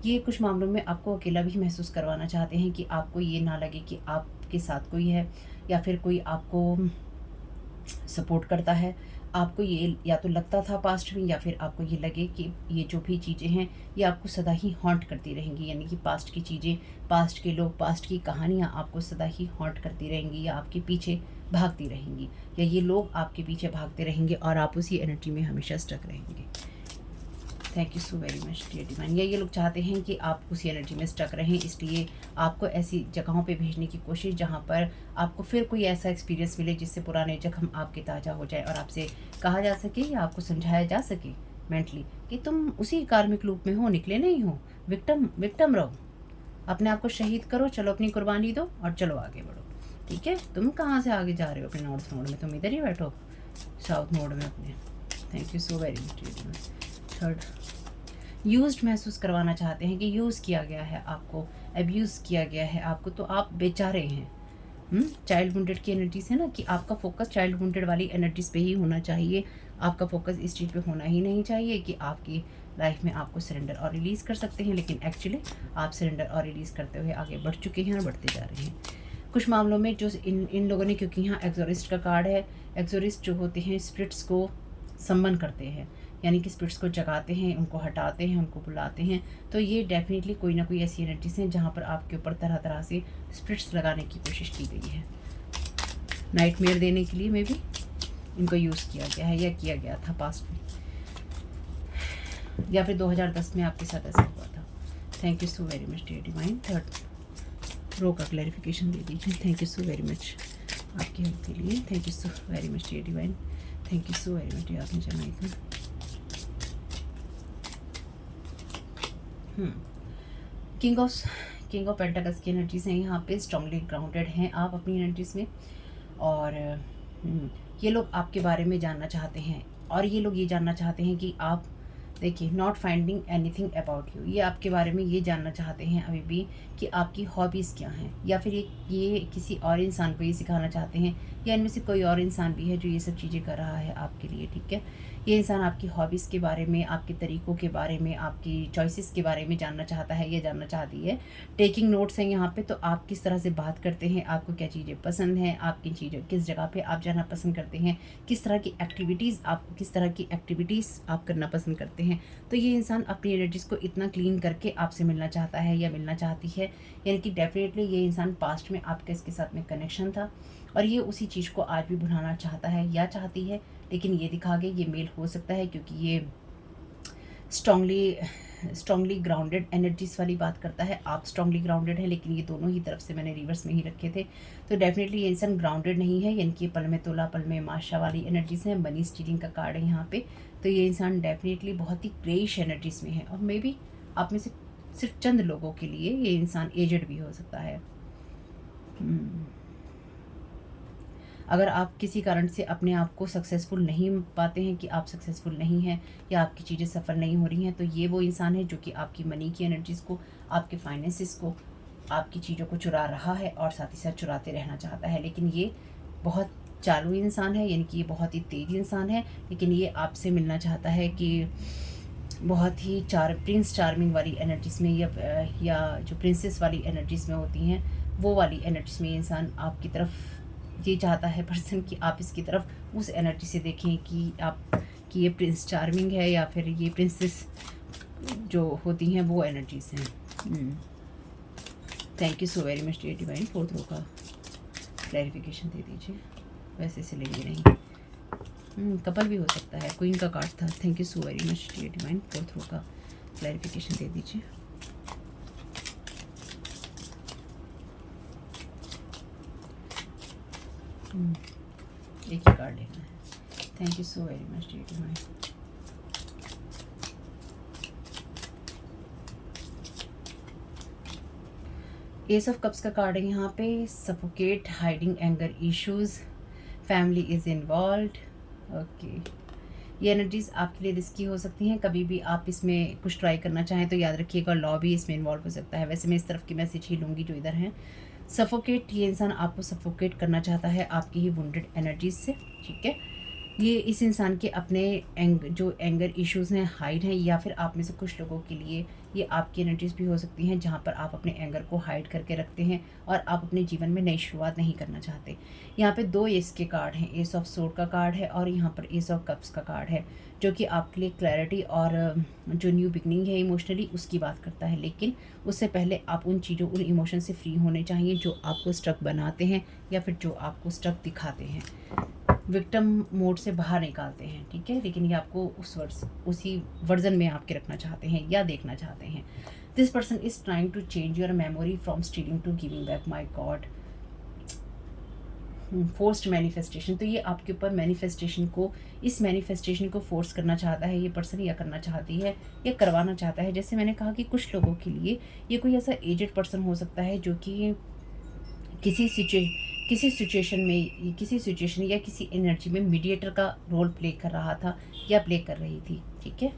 ये कुछ मामलों में आपको अकेला भी महसूस करवाना चाहते हैं, कि आपको ये ना लगे कि आपके साथ कोई है या फिर कोई आपको सपोर्ट करता है। आपको ये या तो लगता था पास्ट में, या फिर आपको ये लगे कि ये जो भी चीज़ें हैं ये आपको सदा ही हॉन्ट करती रहेंगी, यानी कि पास्ट की चीज़ें, पास्ट के लोग, पास्ट की कहानियाँ आपको सदा ही हॉन्ट करती रहेंगी, या आपके पीछे भागती रहेंगी, या ये लोग आपके पीछे भागते रहेंगे और आप उसी एनर्जी में हमेशा स्टक रहेंगे। Thank you so very much dear divine. ये लोग चाहते हैं कि आप उसी एनर्जी में स्टक रहें, इसलिए आपको ऐसी जगहों पे भेजने की कोशिश जहाँ पर आपको फिर कोई ऐसा एक्सपीरियंस मिले जिससे पुराने जख्म आपके ताज़ा हो जाए, और आपसे कहा जा सके या आपको समझाया जा सके मेंटली कि तुम उसी कार्मिक लूप में हो, निकले नहीं हो। विक्टम रहो, अपने आप को शहीद करो, चलो अपनी कुर्बानी दो और चलो आगे बढ़ो। ठीक है, तुम कहाँ से आगे जा रहे हो अपने नॉर्थ नोड में, तुम इधर ही बैठो साउथ नोड में अपने। Thank you so very much. Third, used महसूस करवाना चाहते हैं कि यूज़ किया गया है आपको, अब्यूज़ किया गया है आपको, तो आप बेचारे हैं। चाइल्ड वुंडेड की एनर्जीज है ना, कि आपका फोकस चाइल्ड वुंडेड वाली एनर्जीज पे ही होना चाहिए। आपका फोकस इस चीज़ पे होना ही नहीं चाहिए कि आपकी लाइफ में आपको सरेंडर और रिलीज़ कर सकते हैं, लेकिन एक्चुअली आप सरेंडर और रिलीज़ करते हुए आगे बढ़ चुके हैं और बढ़ते जा रहे हैं। कुछ मामलों में जो इन लोगों ने, क्योंकि यहाँ एक्सोरिस्ट का कार्ड है, एक्सोरिस्ट जो होते हैं स्पिरिट्स को सम्मन करते हैं, यानी कि स्पिरिट्स को जगाते हैं, उनको हटाते हैं, उनको बुलाते हैं। तो ये डेफिनेटली कोई ना कोई ऐसी एनर्जीज हैं जहाँ पर आपके ऊपर तरह तरह से स्पिरिट्स लगाने की कोशिश की गई है, नाइटमेयर देने के लिए में भी इनको यूज़ किया गया है या किया गया था पास्ट में, या फिर 2010 में आपके साथ ऐसा हुआ था। Thank you so very much dear divine. Third row का क्लैरिफिकेशन दे दीजिए। Thank you so very much आपकी हेल्प के लिए। Thank you so very much dear divine. Thank you so very much. आपने जमाई था किंग ऑफ पेंटाकल्स की एनर्जीज हैं यहाँ पे, स्ट्रांगली ग्राउंडेड हैं आप अपनी एनर्जीज में, और ये लोग आपके बारे में जानना चाहते हैं, और ये लोग ये जानना चाहते हैं कि आप देखिए, not finding anything about you, ये आपके बारे में ये जानना चाहते हैं अभी भी कि आपकी हॉबीज़ क्या हैं, या फिर ये किसी और इंसान को ये सिखाना चाहते हैं, या इनमें से कोई और इंसान भी है जो ये सब चीज़ें कर रहा है आपके लिए। ठीक है, ये इंसान आपकी हॉबीज़ के बारे में, आपके तरीक़ों के बारे में, आपकी चॉइसेस के बारे में जानना चाहता है या जानना चाहती है। टेकिंग नोट्स हैं यहाँ पे, तो आप किस तरह से बात करते हैं, आपको क्या चीज़ें पसंद हैं, आप किन चीज़ों किस जगह पे आप जाना पसंद करते हैं, किस तरह की एक्टिविटीज़ आप करना पसंद करते हैं। तो ये इंसान अपनी एनर्जीज़ को इतना क्लीन करके आपसे मिलना चाहता है या मिलना चाहती है, यानी कि डेफिनेटली ये इंसान पास्ट में आपका इसके साथ में कनेक्शन था, और ये उसी चीज़ को आज भी भुलाना चाहता है या चाहती है। लेकिन ये दिखा के ये मेल हो सकता है, क्योंकि ये स्ट्रांगली ग्राउंडेड एनर्जीज वाली बात करता है। आप स्ट्रांगली ग्राउंडेड है, लेकिन ये दोनों ही तरफ से मैंने रिवर्स में ही रखे थे। तो डेफिनेटली ये इंसान ग्राउंडेड नहीं है, यानी कि पल में तोला पल में माशा वाली एनर्जीज हैं। मनी स्टीलिंग का कार्ड है यहाँ पे, तो ये इंसान डेफिनेटली बहुत ही ग्रेइश एनर्जीज में है, और मे बी आप में से सिर्फ चंद लोगों के लिए ये इंसान एजड भी हो सकता है। अगर आप किसी कारण से अपने आप को सक्सेसफुल नहीं पाते हैं कि आप सक्सेसफुल नहीं हैं या आपकी चीज़ें सफल नहीं हो रही हैं, तो ये वो इंसान है जो कि आपकी मनी की एनर्जीज़ को, आपके फाइनेंसिस को, आपकी चीज़ों को चुरा रहा है और साथ ही साथ चुराते रहना चाहता है। लेकिन ये बहुत चालू इंसान है, यानी कि ये बहुत ही तेज़ इंसान है, लेकिन ये आपसे मिलना चाहता है कि बहुत ही प्रिंस चार्मिंग वाली एनर्जीज़ में या जो प्रिंसेस वाली एनर्जीज़ में होती हैं, वो वाली एनर्जीज़ में ये इंसान आपकी तरफ ये चाहता है पर्सन कि आप इसकी तरफ उस एनर्जी से देखें कि ये प्रिंस चार्मिंग है या फिर ये प्रिंसेस जो होती हैं वो एनर्जीज़ हैं। Thank you so very much dear divine. Fourth row का क्लैरिफिकेशन दे दीजिए, वैसे से लेंगे नहीं, कपल भी हो सकता है, क्वीन का कार्ड था। Thank you so very much dear divine. Fourth row का क्लैरिफिकेशन दे दीजिए। एक ही कार्ड लेना है। Thank you so very much dear divine. Ace of cups का कार्ड है यहाँ पे। Suffocate, hiding anger issues, family is involved. Okay, ये एनर्जीज आपके लिए रिस्की हो सकती हैं। कभी भी आप इसमें कुछ ट्राई करना चाहें तो याद रखिएगा लॉ भी इसमें इन्वॉल्व हो सकता है। वैसे मैं इस तरफ की मैसेज ही लूँगी जो इधर हैं। सफोकेट, ये इंसान आपको सफोकेट करना चाहता है आपकी ही वुंडेड एनर्जीज से, ठीक है। ये इस इंसान के अपने जो एंगर इश्यूज़ हैं हाइड हैं, या फिर आप में से कुछ लोगों के लिए ये आपकी एनर्जीज भी हो सकती हैं जहाँ पर आप अपने एंगर को हाइड करके रखते हैं और आप अपने जीवन में नई शुरुआत नहीं करना चाहते। यहाँ पे दो एस के कार्ड हैं, एस ऑफ सोर्ड का कार्ड है और यहाँ पर एस ऑफ कप्स का कार्ड है, जो कि आपके लिए क्लैरिटी और जो न्यू बिगनिंग है इमोशनली उसकी बात करता है। लेकिन उससे पहले आप उन चीज़ों, उन इमोशन से फ्री होने चाहिए जो आपको स्ट्रक बनाते हैं या फिर जो आपको स्ट्रक दिखाते हैं, विक्टिम मोड से बाहर निकालते हैं, ठीक है। लेकिन ये आपको उसी वर्जन में आपके रखना चाहते हैं या देखना चाहते हैं। This person is trying to change your memory from stealing to giving back. My God, forced manifestation. तो ये आपके ऊपर इस मैनिफेस्टेशन को फोर्स करना चाहता है ये पर्सन, या करना चाहती है या करवाना चाहता है। जैसे मैंने कहा कि कुछ लोगों के लिए ये कोई ऐसा एजेड पर्सन हो सकता है जो कि किसी सिचुएशन या किसी एनर्जी में मीडिएटर का रोल प्ले कर रहा था या प्ले कर रही थी, ठीक है।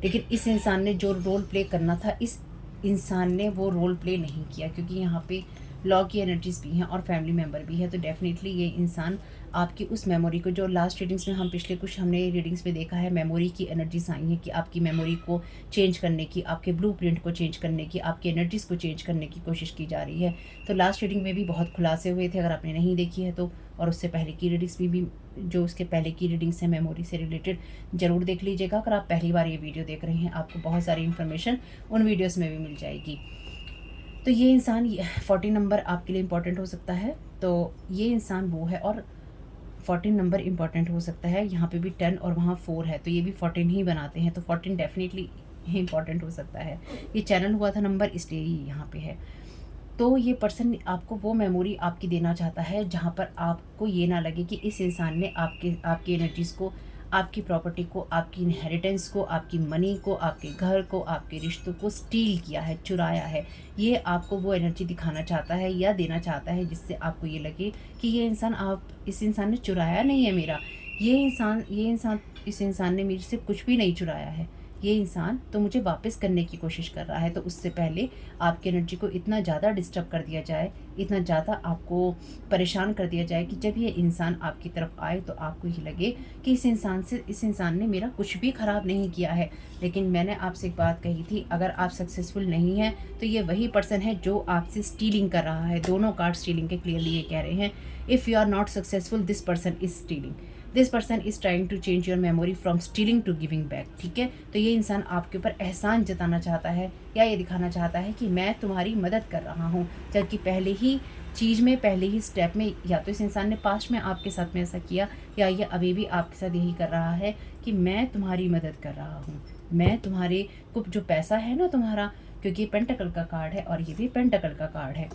लेकिन इस इंसान ने जो रोल प्ले करना था, इस इंसान ने वो रोल प्ले नहीं किया, क्योंकि यहाँ पे लॉ की एनर्जीज भी हैं और फैमिली मेम्बर भी है। तो डेफिनेटली ये इंसान आपकी उस मेमोरी को, जो लास्ट रीडिंग्स में हमने रीडिंग्स में देखा है, मेमोरी की एनर्जीज आई हैं कि आपकी मेमोरी को चेंज करने की, आपके ब्लूप्रिंट को चेंज करने की, आपकी एनर्जीज को चेंज करने की कोशिश की जा रही है। तो लास्ट रीडिंग में भी बहुत खुलासे हुए थे, अगर आपने नहीं देखी है तो, और उससे पहले की रीडिंग्स में भी, जो उसके पहले की रीडिंग्स हैं मेमोरी से रिलेटेड, ज़रूर देख लीजिएगा। अगर आप पहली बार ये वीडियो देख रहे हैं, आपको बहुत सारी इन्फॉर्मेशन उन वीडियोज़ में भी मिल जाएगी। तो ये इंसान 14 नंबर आपके लिए इम्पॉर्टेंट हो सकता है, तो ये इंसान वो है, और 14 नंबर इम्पॉर्टेंट हो सकता है। यहाँ पे भी 10 और वहाँ 4 है, तो ये भी 14 ही बनाते हैं, तो 14 डेफिनेटली इम्पॉर्टेंट हो सकता है। ये चैनल हुआ था नंबर, इसलिए ही यहाँ पे है। तो ये पर्सन आपको वो मेमोरी आपकी देना चाहता है जहाँ पर आपको ये ना लगे कि इस इंसान ने आपकी एनर्जीज़ को, आपकी प्रॉपर्टी को, आपकी इनहेरिटेंस को, आपकी मनी को, आपके घर को, आपके रिश्तों को स्टील किया है, चुराया है। ये आपको वो एनर्जी दिखाना चाहता है या देना चाहता है जिससे आपको ये लगे कि इस इंसान ने चुराया नहीं है मेरा, इस इंसान ने मेरे से कुछ भी नहीं चुराया है, ये इंसान तो मुझे वापस करने की कोशिश कर रहा है। तो उससे पहले आपकी एनर्जी को इतना ज़्यादा डिस्टर्ब कर दिया जाए, इतना ज़्यादा आपको परेशान कर दिया जाए कि जब ये इंसान आपकी तरफ आए तो आपको ये लगे कि इस इंसान ने मेरा कुछ भी ख़राब नहीं किया है। लेकिन मैंने आपसे एक बात कही थी, अगर आप सक्सेसफुल नहीं हैं तो ये वही पर्सन है जो आपसे स्टीलिंग कर रहा है। दोनों कार्ड स्टीलिंग के क्लियरली ये कह रहे हैं, if you are not successful this person is stealing, this person is trying to change your memory from stealing to giving back, ठीक है। तो ये इंसान आपके ऊपर एहसान जताना चाहता है या ये दिखाना चाहता है कि मैं तुम्हारी मदद कर रहा हूँ, जबकि पहले ही स्टेप में या तो इस इंसान ने पास्ट में आपके साथ में ऐसा किया, या ये अभी भी आपके साथ यही कर रहा है कि मैं तुम्हारी मदद कर रहा हूँ, मैं तुम्हारे को जो पैसा है ना तुम्हारा, क्योंकि ये पेंटाकल का कार्ड है और ये भी पेंटाकल का कार्ड है,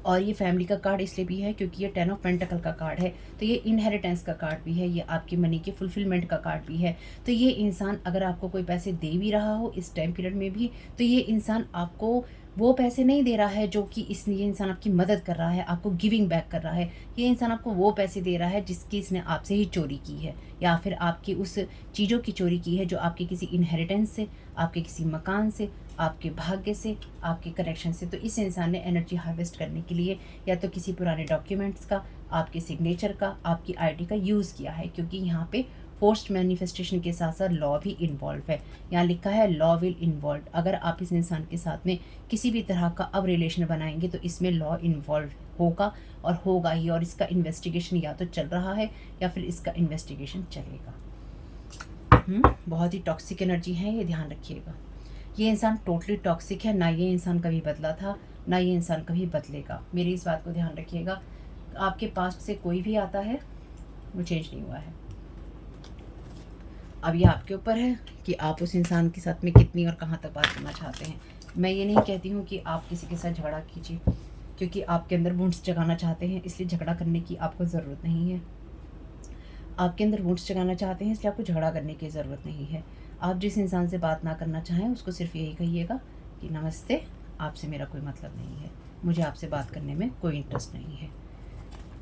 और ये फैमिली का कार्ड इसलिए भी है क्योंकि ये 10 ऑफ पेंटाकल का कार्ड है। तो ये इनहेरिटेंस का कार्ड भी है, ये आपकी मनी के फुलफिलमेंट का कार्ड भी है। तो ये इंसान अगर आपको कोई पैसे दे भी रहा हो इस टाइम पीरियड में भी, तो ये इंसान आपको वो पैसे नहीं दे रहा है जो कि ये इंसान आपकी मदद कर रहा है, आपको गिविंग बैक कर रहा है। ये इंसान आपको वो पैसे दे रहा है जिसकी इसने आपसे ही चोरी की है, या फिर आपकी उस चीज़ों की चोरी की है जो आपके किसी इनहेरिटेंस से, आपके किसी मकान से, आपके भाग्य से, आपके कनेक्शन से। तो इस इंसान ने एनर्जी हार्वेस्ट करने के लिए या तो किसी पुराने डॉक्यूमेंट्स का, आपके सिग्नेचर का, आपकी आईडी का यूज़ किया है, क्योंकि यहाँ पे फोर्स्ड मैनिफेस्टेशन के साथ साथ लॉ भी इन्वॉल्व है। यहाँ लिखा है लॉ विल इन्वॉल्व। अगर आप इस इंसान के साथ में किसी भी तरह का अब रिलेशन बनाएंगे तो इसमें लॉ इन्वॉल्व होगा और होगा ही, और इसका इन्वेस्टिगेशन या तो चल रहा है या फिर इसका इन्वेस्टिगेशन चलेगा। बहुत ही टॉक्सिक एनर्जी है, ये ध्यान रखिएगा। ये इंसान टोटली टॉक्सिक है, ना ये इंसान कभी बदला था, ना ये इंसान कभी बदलेगा। मेरी इस बात को ध्यान रखिएगा। आपके पास्ट से कोई भी आता है वो चेंज नहीं हुआ है। अब ये आपके ऊपर है कि आप उस इंसान के साथ में कितनी और कहाँ तक बात करना चाहते हैं। मैं ये नहीं कहती हूँ कि आप किसी के साथ झगड़ा कीजिए, क्योंकि आपके अंदर वुंड्स जगाना चाहते हैं, इसलिए झगड़ा करने की आपको ज़रूरत नहीं है। आपके अंदर वुंड्स जगाना चाहते हैं इसलिए आपको झगड़ा करने की ज़रूरत नहीं है। आप जिस इंसान से बात ना करना चाहें उसको सिर्फ यही कहिएगा कि नमस्ते, आपसे मेरा कोई मतलब नहीं है, मुझे आपसे बात करने में कोई इंटरेस्ट नहीं है।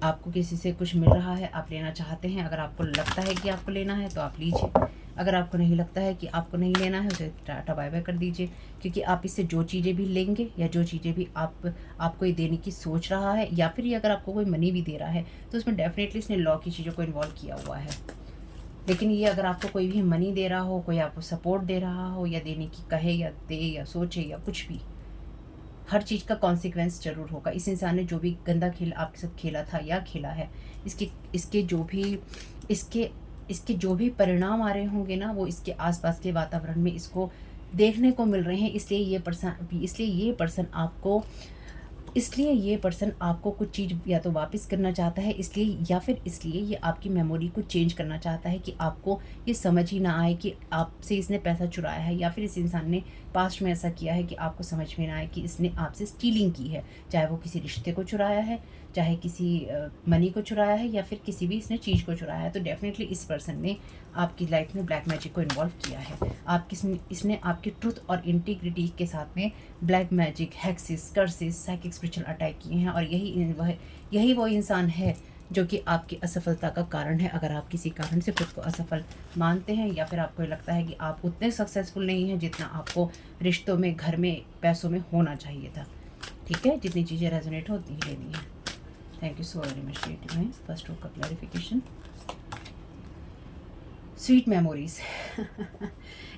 आपको किसी से कुछ मिल रहा है, आप लेना चाहते हैं, अगर आपको लगता है कि आपको लेना है तो आप लीजिए। अगर आपको नहीं लगता है कि आपको नहीं लेना है, उसे टाटा बाय बाय कर दीजिए। क्योंकि आप इससे जो चीज़ें भी लेंगे या जो चीज़ें भी आपको ये देने की सोच रहा है, या फिर ये अगर आपको कोई मनी भी दे रहा है तो उसमें डेफिनेटली इसने लॉ की चीज़ों को इन्वॉल्व किया हुआ है। लेकिन ये अगर आपको कोई भी मनी दे रहा हो, कोई आपको सपोर्ट दे रहा हो, या देने की कहे या दे या सोचे या कुछ भी, हर चीज़ का कॉन्सिक्वेंस ज़रूर होगा। इस इंसान ने जो भी गंदा खेल आपके साथ खेला था या खेला है, इसके जो भी परिणाम आ रहे होंगे ना, वो इसके आसपास के वातावरण में इसको देखने को मिल रहे हैं। इसलिए ये पर्सन आपको कुछ चीज़ या तो वापस करना चाहता है, इसलिए, या फिर इसलिए ये आपकी मेमोरी को चेंज करना चाहता है कि आपको ये समझ ही ना आए कि आपसे इसने पैसा चुराया है, या फिर इस इंसान ने पास्ट में ऐसा किया है कि आपको समझ में ना आए कि इसने आपसे स्टीलिंग की है। चाहे वो किसी रिश्ते को चुराया है, चाहे किसी मनी को चुराया है, या फिर किसी भी इसने चीज़ को चुराया है। तो डेफिनेटली इस पर्सन ने आपकी लाइफ में ब्लैक मैजिक को इन्वॉल्व किया है। इसने आपकी ट्रुथ और इंटीग्रिटी के साथ में black magic, hexes, curses, psychic, spiritual attack किए हैं। और यही वो इंसान है जो कि आपकी असफलता का कारण है। अगर आप किसी कारण से खुद को असफल मानते हैं, या फिर आपको लगता है कि आप उतने सक्सेसफुल नहीं हैं जितना आपको रिश्तों में, घर में, पैसों में होना चाहिए था, ठीक है, जितनी चीज़ें रेजोनेट होती हैं लेनी है। Thank you so very much divine. First row का क्लैरिफिकेशन, स्वीट मेमोरीज।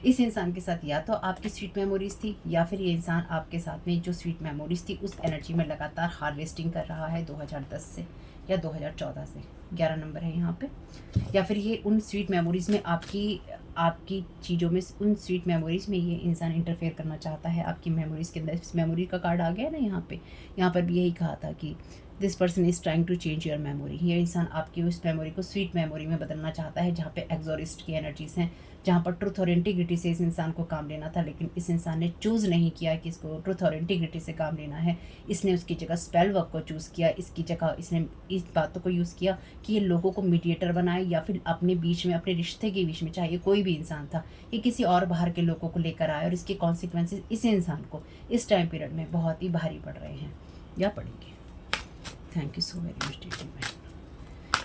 इस इंसान के साथ या तो आपकी स्वीट मेमोरीज थी, या फिर ये इंसान आपके साथ में जो स्वीट मेमोरीज थी उस एनर्जी में लगातार हार्वेस्टिंग कर रहा है 2010 से या 2014 से। 11 नंबर है यहाँ पे। या फिर ये उन स्वीट मेमोरीज़ में आपकी चीज़ों में, उन स्वीट मेमोरीज़ में ये इंसान इंटरफेयर करना चाहता है आपकी मेमोरीज़ के अंदर। इस मेमोरी का कार्ड आ गया ना यहाँ पर भी यही कहा था कि this person is trying to change your memory. ये इंसान आपकी उस मेमोरी को स्वीट मेमोरी में बदलना चाहता है, जहाँ पे एक्सोरिस्ट की एनर्जीज़ हैं, जहाँ पर ट्रुथ और इंटीग्रिटी से इस इंसान को काम लेना था। लेकिन इस इंसान ने चूज़ नहीं किया कि इसको ट्रुथ और इंटीग्रिटी से काम लेना है। इसने उसकी जगह स्पेल वर्क को चूज़ किया। इसकी जगह इसने इस बातों को यूज़ किया कि ये लोगों को मीडिएटर बनाए, या फिर अपने बीच में, अपने रिश्ते के बीच में, चाहे कोई भी इंसान था, ये किसी और बाहर के लोगों को लेकर आए। और इसके कॉन्सिक्वेंसेज इस इंसान को इस टाइम पीरियड में बहुत ही भारी पड़ रहे हैं या पड़ेंगे। Thank you so very much divine.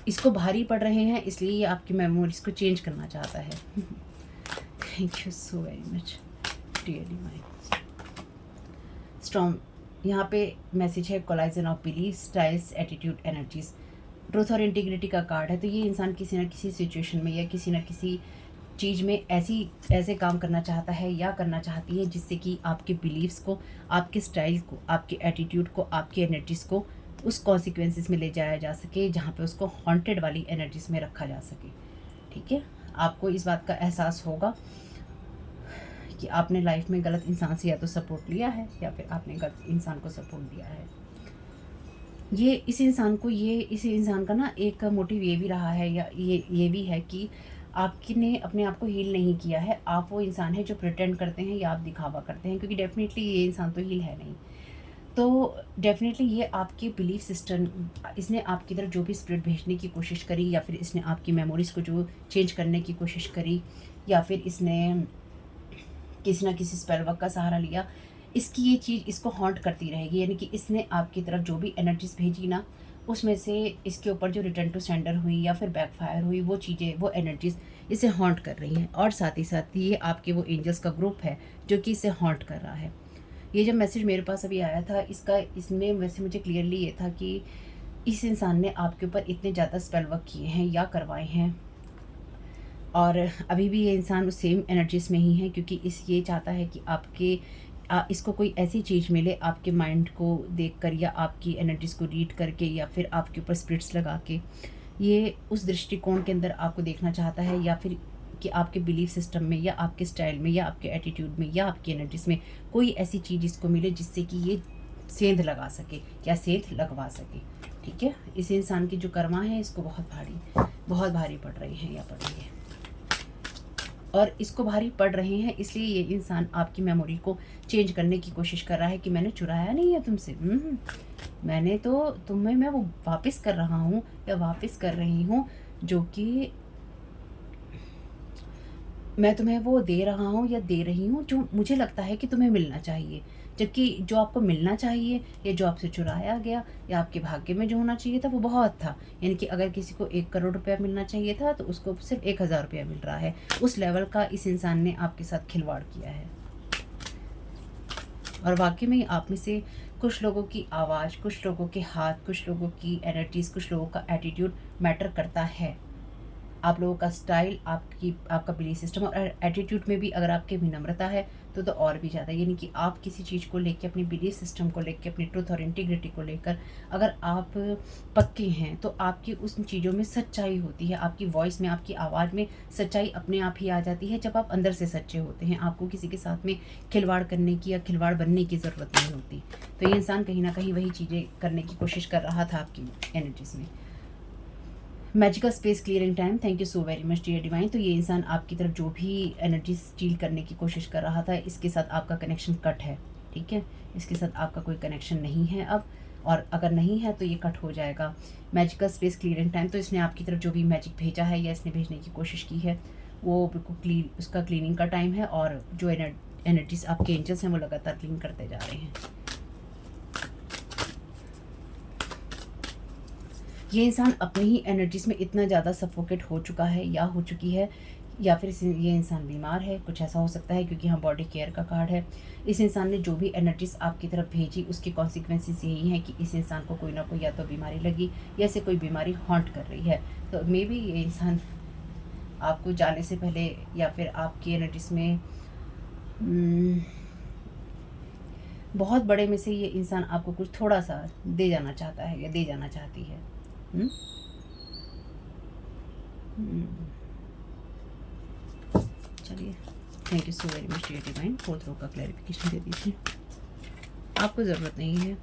इसको भारी पड़ रहे हैं इसलिए ये आपकी मेमोरीज को चेंज करना चाहता है। Thank you so very much dear divine. Storm, यहाँ पे मैसेज है collision of belief, styles, attitude, energies. Truth और इंटीग्रिटी का कार्ड है। तो ये इंसान किसी न किसी सिचुएशन में या किसी न किसी चीज़ में ऐसे काम करना चाहता है या करना चाहती है जिससे कि आपके बिलीव्स को, आपके स्टाइल को, आपके एटीट्यूड को, आपकी एनर्जीज़ को उस कॉन्सिक्वेंसेस में ले जाया जा सके जहाँ पे उसको हॉन्टेड वाली एनर्जीज में रखा जा सके। ठीक है, आपको इस बात का एहसास होगा कि आपने लाइफ में गलत इंसान से या तो सपोर्ट लिया है या फिर आपने गलत इंसान को सपोर्ट दिया है। इस इंसान का ना एक मोटिव ये भी रहा है, या ये भी है कि आपने अपने आप को हील नहीं किया है। आप वो इंसान है जो प्रिटेंड करते हैं या आप दिखावा करते हैं, क्योंकि डेफिनेटली ये इंसान तो हील है नहीं। तो डेफिनेटली ये आपके बिलीफ सिस्टम, इसने आपकी तरफ जो भी स्पिरिट भेजने की कोशिश करी, या फिर इसने आपकी मेमोरीज़ को जो चेंज करने की कोशिश करी, या फिर इसने किसी ना किसी स्पेल वर्क का सहारा लिया, इसकी ये चीज़ इसको हॉन्ट करती रहेगी, यानी कि इसने आपकी तरफ जो भी एनर्जीज भेजी ना, उसमें से इसके ऊपर जो रिटर्न टू सेंडर हुई या फिर बैकफायर हुई, वो चीज़ें, वो एनर्जीज इसे हॉन्ट कर रही हैं। और साथ ही साथ ये आपके वो एंजल्स का ग्रुप है जो कि इसे हॉन्ट कर रहा है। ये जब मैसेज मेरे पास अभी आया था, इसमें वैसे मुझे क्लियरली ये था कि इस इंसान ने आपके ऊपर इतने ज़्यादा स्पेल वर्क किए हैं या करवाए हैं, और अभी भी ये इंसान उस सेम एनर्जीज में ही है, क्योंकि ये चाहता है कि इसको कोई ऐसी चीज़ मिले आपके माइंड को देखकर या आपकी एनर्जीज को रीड करके या फिर आपके ऊपर स्पिरिट्स लगा के। ये उस दृष्टिकोण के अंदर आपको देखना चाहता है, या फिर कि आपके बिलीफ सिस्टम में या आपके स्टाइल में या आपके एटीट्यूड में या आपकी एनर्जीज में कोई ऐसी चीज़ इसको मिले जिससे कि ये सेंध लगा सके या सेंध लगवा सके। ठीक है, इस इंसान की जो कर्मा है इसको बहुत भारी पड़ रही है या पड़ रही है, और इसको भारी पड़ रहे हैं इसलिए ये इंसान आपकी मेमोरी को चेंज करने की कोशिश कर रहा है कि मैंने चुराया नहीं है तुमसे, मैंने तो तुम्हें मैं वो वापस कर रहा हूँ या वापस कर रही हूँ, जो कि मैं तुम्हें वो दे रहा हूँ या दे रही हूँ जो मुझे लगता है कि तुम्हें मिलना चाहिए, जबकि जो आपको मिलना चाहिए या जो आपसे चुराया गया या आपके भाग्य में जो होना चाहिए था वो बहुत था। यानी कि अगर किसी को 1 करोड़ रुपया मिलना चाहिए था तो उसको सिर्फ 1000 रुपया मिल रहा है। उस लेवल का इस इंसान ने आपके साथ खिलवाड़ किया है। और वाकई में आप में से कुछ लोगों की आवाज़, कुछ लोगों के हाथ, कुछ लोगों की एनर्जीज़, कुछ लोगों का एटीट्यूड मैटर करता है। आप लोगों का स्टाइल, आपका बिलीफ सिस्टम और एटीट्यूड में भी अगर आपकी विनम्रता है तो और भी ज़्यादा, यानी कि आप किसी चीज़ को लेकर, अपनी बिलीफ सिस्टम को लेकर, अपनी ट्रुथ और इंटीग्रिटी को लेकर अगर आप पक्के हैं तो आपकी उस चीज़ों में सच्चाई होती है। आपकी वॉइस में, आपकी आवाज़ में सच्चाई अपने आप ही आ जाती है जब आप अंदर से सच्चे होते हैं। आपको किसी के साथ में खिलवाड़ करने की या खिलवाड़ बनने की ज़रूरत नहीं होती। तो ये इंसान कहीं ना कहीं वही चीज़ें करने की कोशिश कर रहा था आपकी एनर्जीज़ में। Magical space clearing time, thank you so very much dear divine. तो ये इंसान आपकी तरफ जो भी एनर्जी स्टील करने की कोशिश कर रहा था, इसके साथ आपका कनेक्शन कट है। ठीक है, इसके साथ आपका कोई कनेक्शन नहीं है अब, और अगर नहीं है तो ये कट हो जाएगा। मैजिकल स्पेस क्लियरिंग टाइम, तो इसने आपकी तरफ जो भी मैजिक भेजा है या इसने भेजने की कोशिश की है वो बिल्कुल उसका क्लीनिंग का टाइम है, और जो एनर्जीज आपके एंजल्स हैं वो लगातार क्लीन करते जा रहे हैं। ये इंसान अपनी ही एनर्जीज़ में इतना ज़्यादा सफोकेट हो चुका है या हो चुकी है, या फिर ये इंसान बीमार है, कुछ ऐसा हो सकता है, क्योंकि यहाँ बॉडी केयर का कार्ड है। इस इंसान ने जो भी एनर्जीज़ आपकी तरफ भेजी उसके कॉन्सिक्वेंसेस यही हैं कि इस इंसान को कोई ना कोई या तो बीमारी लगी या इसे कोई बीमारी हॉन्ट कर रही है। तो मे बी ये इंसान आपको जाने से पहले या फिर आपकी एनर्जीज़ में बहुत बड़े में से ये इंसान आपको कुछ थोड़ा सा दे जाना चाहता है या दे जाना चाहती है। चलिए, thank you so very much dear divine. 4th row का क्लैरिफिकेशन दे दीजिए। आपको ज़रूरत नहीं है,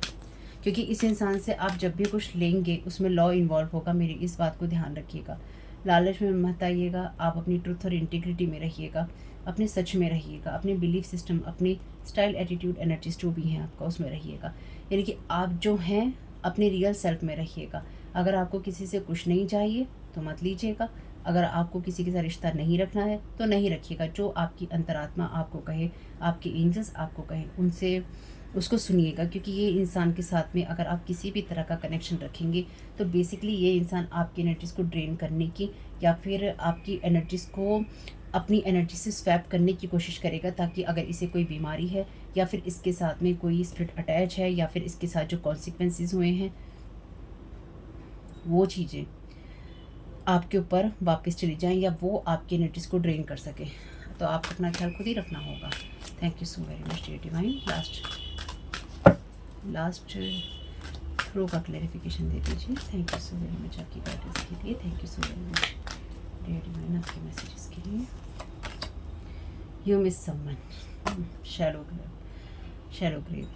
क्योंकि इस इंसान से आप जब भी कुछ लेंगे उसमें लॉ इन्वॉल्व होगा। मेरी इस बात को ध्यान रखिएगा। लालच में मत आइएगा, आप अपनी ट्रुथ और इंटीग्रिटी में रहिएगा, अपने सच में रहिएगा, अपने बिलीफ सिस्टम, अपनी स्टाइल, एटीट्यूड, एनर्जीज जो भी हैं आपका उसमें रहिएगा। यानी कि आप जो हैं अपने रियल सेल्फ में रहिएगा। अगर आपको किसी से कुछ नहीं चाहिए तो मत लीजिएगा, अगर आपको किसी के साथ रिश्ता नहीं रखना है तो नहीं रखिएगा। जो आपकी अंतरात्मा आपको कहे, आपके एंजल्स आपको कहें, उनसे उसको सुनिएगा। क्योंकि ये इंसान के साथ में अगर आप किसी भी तरह का कनेक्शन रखेंगे तो बेसिकली ये इंसान आपकी एनर्जीज़ को ड्रेन करने की या फिर आपकी एनर्जीज़ को अपनी एनर्जी से स्वैप करने की कोशिश करेगा, ताकि अगर इसे कोई बीमारी है या फिर इसके साथ में कोई स्पिरिट अटैच है या फिर इसके साथ जो कॉन्सिक्वेंसेस हुए हैं वो चीज़ें आपके ऊपर वापस चली जाएं या वो आपकी एनर्जीज़ को ड्रेन कर सके। तो आप अपना ख्याल खुद ही रखना होगा। Thank you so very much dear divine. Last row का क्लैरिफिकेशन दे दीजिए। Thank you so very much आपकी गाइडेंस के लिए। Thank you so very much dear divine आपके मैसेजेस के लिए। You miss someone, shallow grave.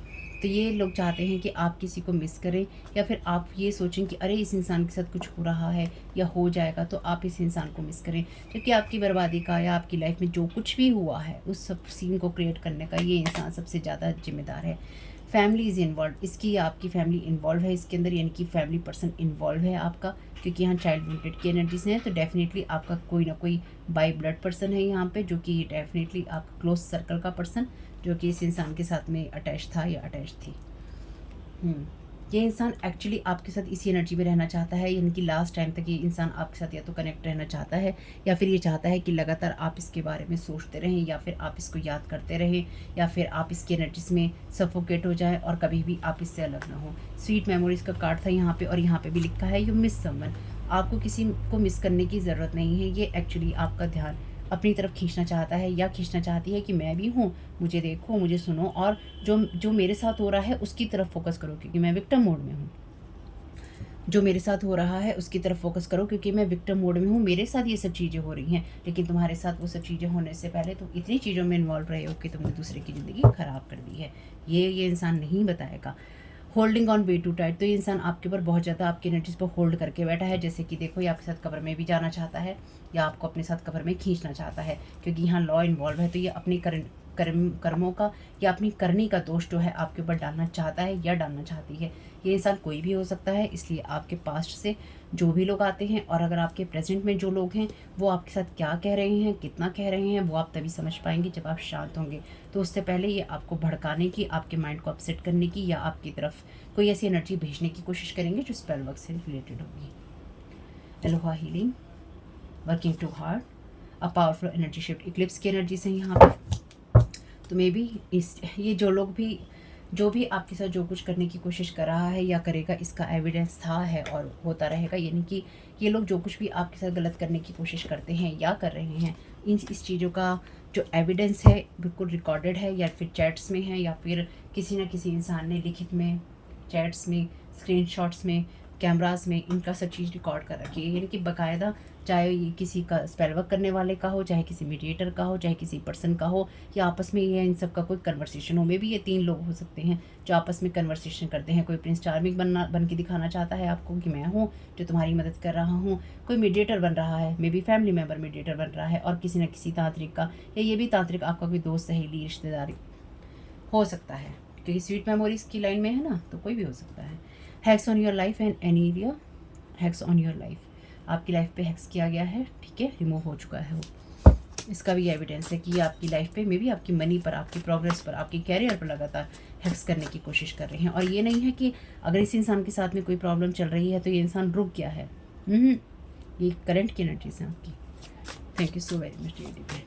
तो ये लोग चाहते हैं कि आप किसी को मिस करें या फिर आप ये सोचें कि अरे इस इंसान के साथ कुछ हो रहा है या हो जाएगा तो आप इस इंसान को मिस करें, क्योंकि आपकी बर्बादी का या आपकी लाइफ में जो कुछ भी हुआ है उस सब सीन को क्रिएट करने का ये इंसान सबसे ज़्यादा जिम्मेदार है। फैमिली इज़ इन्वॉल्व, इसकी आपकी फैमिली इन्वॉल्व है इसके अंदर, यानी कि फैमिली पर्सन इन्वॉल्व है आपका, क्योंकि यहाँ चाइल्ड वांटेड की एनर्जीज हैं। तो डेफिनेटली आपका कोई ना कोई बाई ब्लड पर्सन है यहाँ पे, जो कि डेफिनेटली आपका क्लोज सर्कल का पर्सन, जो कि इस इंसान के साथ में अटैच था या अटैच थी। ये इंसान एक्चुअली आपके साथ इसी एनर्जी में रहना चाहता है, यानी कि लास्ट टाइम तक ये इंसान आपके साथ या तो कनेक्ट रहना चाहता है, या फिर ये चाहता है कि लगातार आप इसके बारे में सोचते रहें, या फिर आप इसको याद करते रहें, या फिर आप इसकी एनर्जीज में सफोकेट हो जाएं और कभी भी आप इससे अलग ना हो। स्वीट मेमोरीज का कार्ड था यहाँ पे, और यहाँ पे भी लिखा है यू मिस समवन। आपको किसी को मिस करने की ज़रूरत नहीं है, ये एक्चुअली आपका ध्यान अपनी तरफ खींचना चाहता है या खींचना चाहती है कि मैं भी हूँ, मुझे देखो, मुझे सुनो, और जो मेरे साथ हो रहा है उसकी तरफ फोकस करो, क्योंकि मैं विक्टिम मोड में हूँ। जो मेरे साथ हो रहा है उसकी तरफ फोकस करो, क्योंकि मैं विक्टिम मोड में हूँ, मेरे साथ ये सब चीज़ें हो रही हैं, लेकिन तुम्हारे साथ वो सब चीज़ें होने से पहले तुम इतनी चीज़ों में इन्वॉल्व रहे हो कि तुमने दूसरे की ज़िंदगी ख़राब कर दी है। ये इंसान नहीं बताएगा। Holding on way too tight, तो ये इंसान आपके ऊपर बहुत ज़्यादा आपकी एनर्जीज पर होल्ड करके बैठा है, जैसे कि देखो ये आपके साथ कब्र में भी जाना चाहता है, या आपको अपने साथ कब्र में खींचना चाहता है, क्योंकि यहाँ लॉ इन्वॉल्व है। तो ये अपनी कर्मों का या अपनी करनी का दोष जो है आपके ऊपर डालना चाहता है या डालना चाहती है। ये इंसान कोई भी हो सकता है, इसलिए आपके पास्ट से जो भी लोग आते हैं, और अगर आपके प्रेजेंट में जो लोग हैं वो आपके साथ क्या कह रहे हैं, कितना कह रहे हैं, वो आप तभी समझ पाएंगे जब आप शांत होंगे। तो उससे पहले ये आपको भड़काने की, आपके माइंड को अपसेट करने की, या आपकी तरफ कोई ऐसी एनर्जी भेजने की कोशिश करेंगे जो स्पेल वर्क से रिलेटेड होगी। Aloha healing, working too hard, a powerful energy shift, eclipse की एनर्जी से यहाँ पर। तो मे बी ये जो भी आपके साथ जो कुछ करने की कोशिश कर रहा है या करेगा, इसका एविडेंस था, है और होता रहेगा। यानी कि ये लोग जो कुछ भी आपके साथ गलत करने की कोशिश करते हैं या कर रहे हैं, इस चीज़ों का जो एविडेंस है बिल्कुल रिकॉर्डेड है, या फिर चैट्स में है, या फिर किसी न किसी इंसान ने लिखित में, चैट्स में, स्क्रीनशॉट्स में, कैमरास में इनका सब चीज़ रिकॉर्ड कर रखी है। यानी कि बाकायदा, चाहे ये किसी का स्पेल वर्क करने वाले का हो, चाहे किसी मीडिएटर का हो, चाहे किसी पर्सन का हो, या आपस में ये इन सब का कोई कन्वर्सेशन हो। मे भी ये 3 लोग हो सकते हैं जो आपस में कन्वर्सेशन करते हैं। कोई प्रिंस चार्मिंग बन के दिखाना चाहता है आपको कि मैं हूँ जो तुम्हारी मदद कर रहा हूँ, कोई मीडिएटर बन रहा है, may be family member mediator बन रहा है, और किसी न किसी तांत्रिक का, या ये भी तांत्रिक आपका कोई दोस्त, सहेली, रिश्तेदारी हो सकता है, क्योंकि स्वीट मेमोरीज की लाइन में है ना, तो कोई भी हो सकता है। Hacks on your life and any area, hacks on your life, आपकी लाइफ पे हैक्स किया गया है, ठीक है, रिमूव हो चुका है वो। इसका भी एविडेंस है कि आपकी लाइफ पे, मे बी आपकी मनी पर, आपकी प्रोग्रेस पर, आपकी कैरियर पर लगातार हैक्स करने की कोशिश कर रहे हैं। और ये नहीं है कि अगर इस इंसान के साथ में कोई प्रॉब्लम चल रही है तो ये इंसान रुक गया है। ये करंट की एनर्जीज हैं आपकी। Thank you so very much dear divine.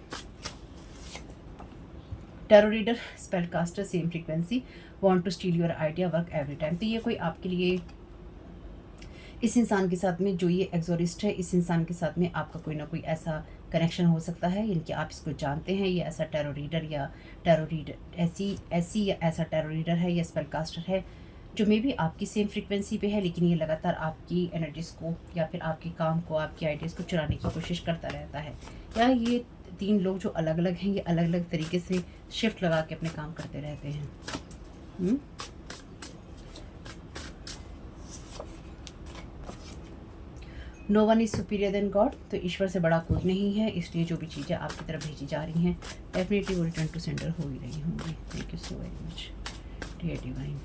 Tarot reader, spell caster, same frequency, want to steal your idea, work every time. तो ये कोई आपके लिए, इस इंसान के साथ में जो ये एक्सोरिस्ट है, इस इंसान के साथ में आपका कोई ना कोई ऐसा कनेक्शन हो सकता है, यानी कि आप इसको जानते हैं, ये ऐसा टैरो रीडर ऐसी या ऐसा टैरो रीडर है या स्पेल कास्टर है जो मे बी आपकी सेम फ्रीक्वेंसी पे है, लेकिन ये लगातार आपकी एनर्जीज को या फिर आपके काम को, आपकी आइडियाज़ को चुराने की कोशिश करता रहता है। या ये 3 लोग जो अलग अलग हैं, ये अलग अलग तरीके से शिफ्ट लगा के अपने काम करते रहते हैं। No one is superior than God, तो ईश्वर से बड़ा कोई नहीं है, इसलिए जो भी चीज़ें आपकी तरफ भेजी जा रही हैं डेफिनेटली वो रिटर्न टू सेंडर हो ही रही होंगी। Thank you so very much dear divine.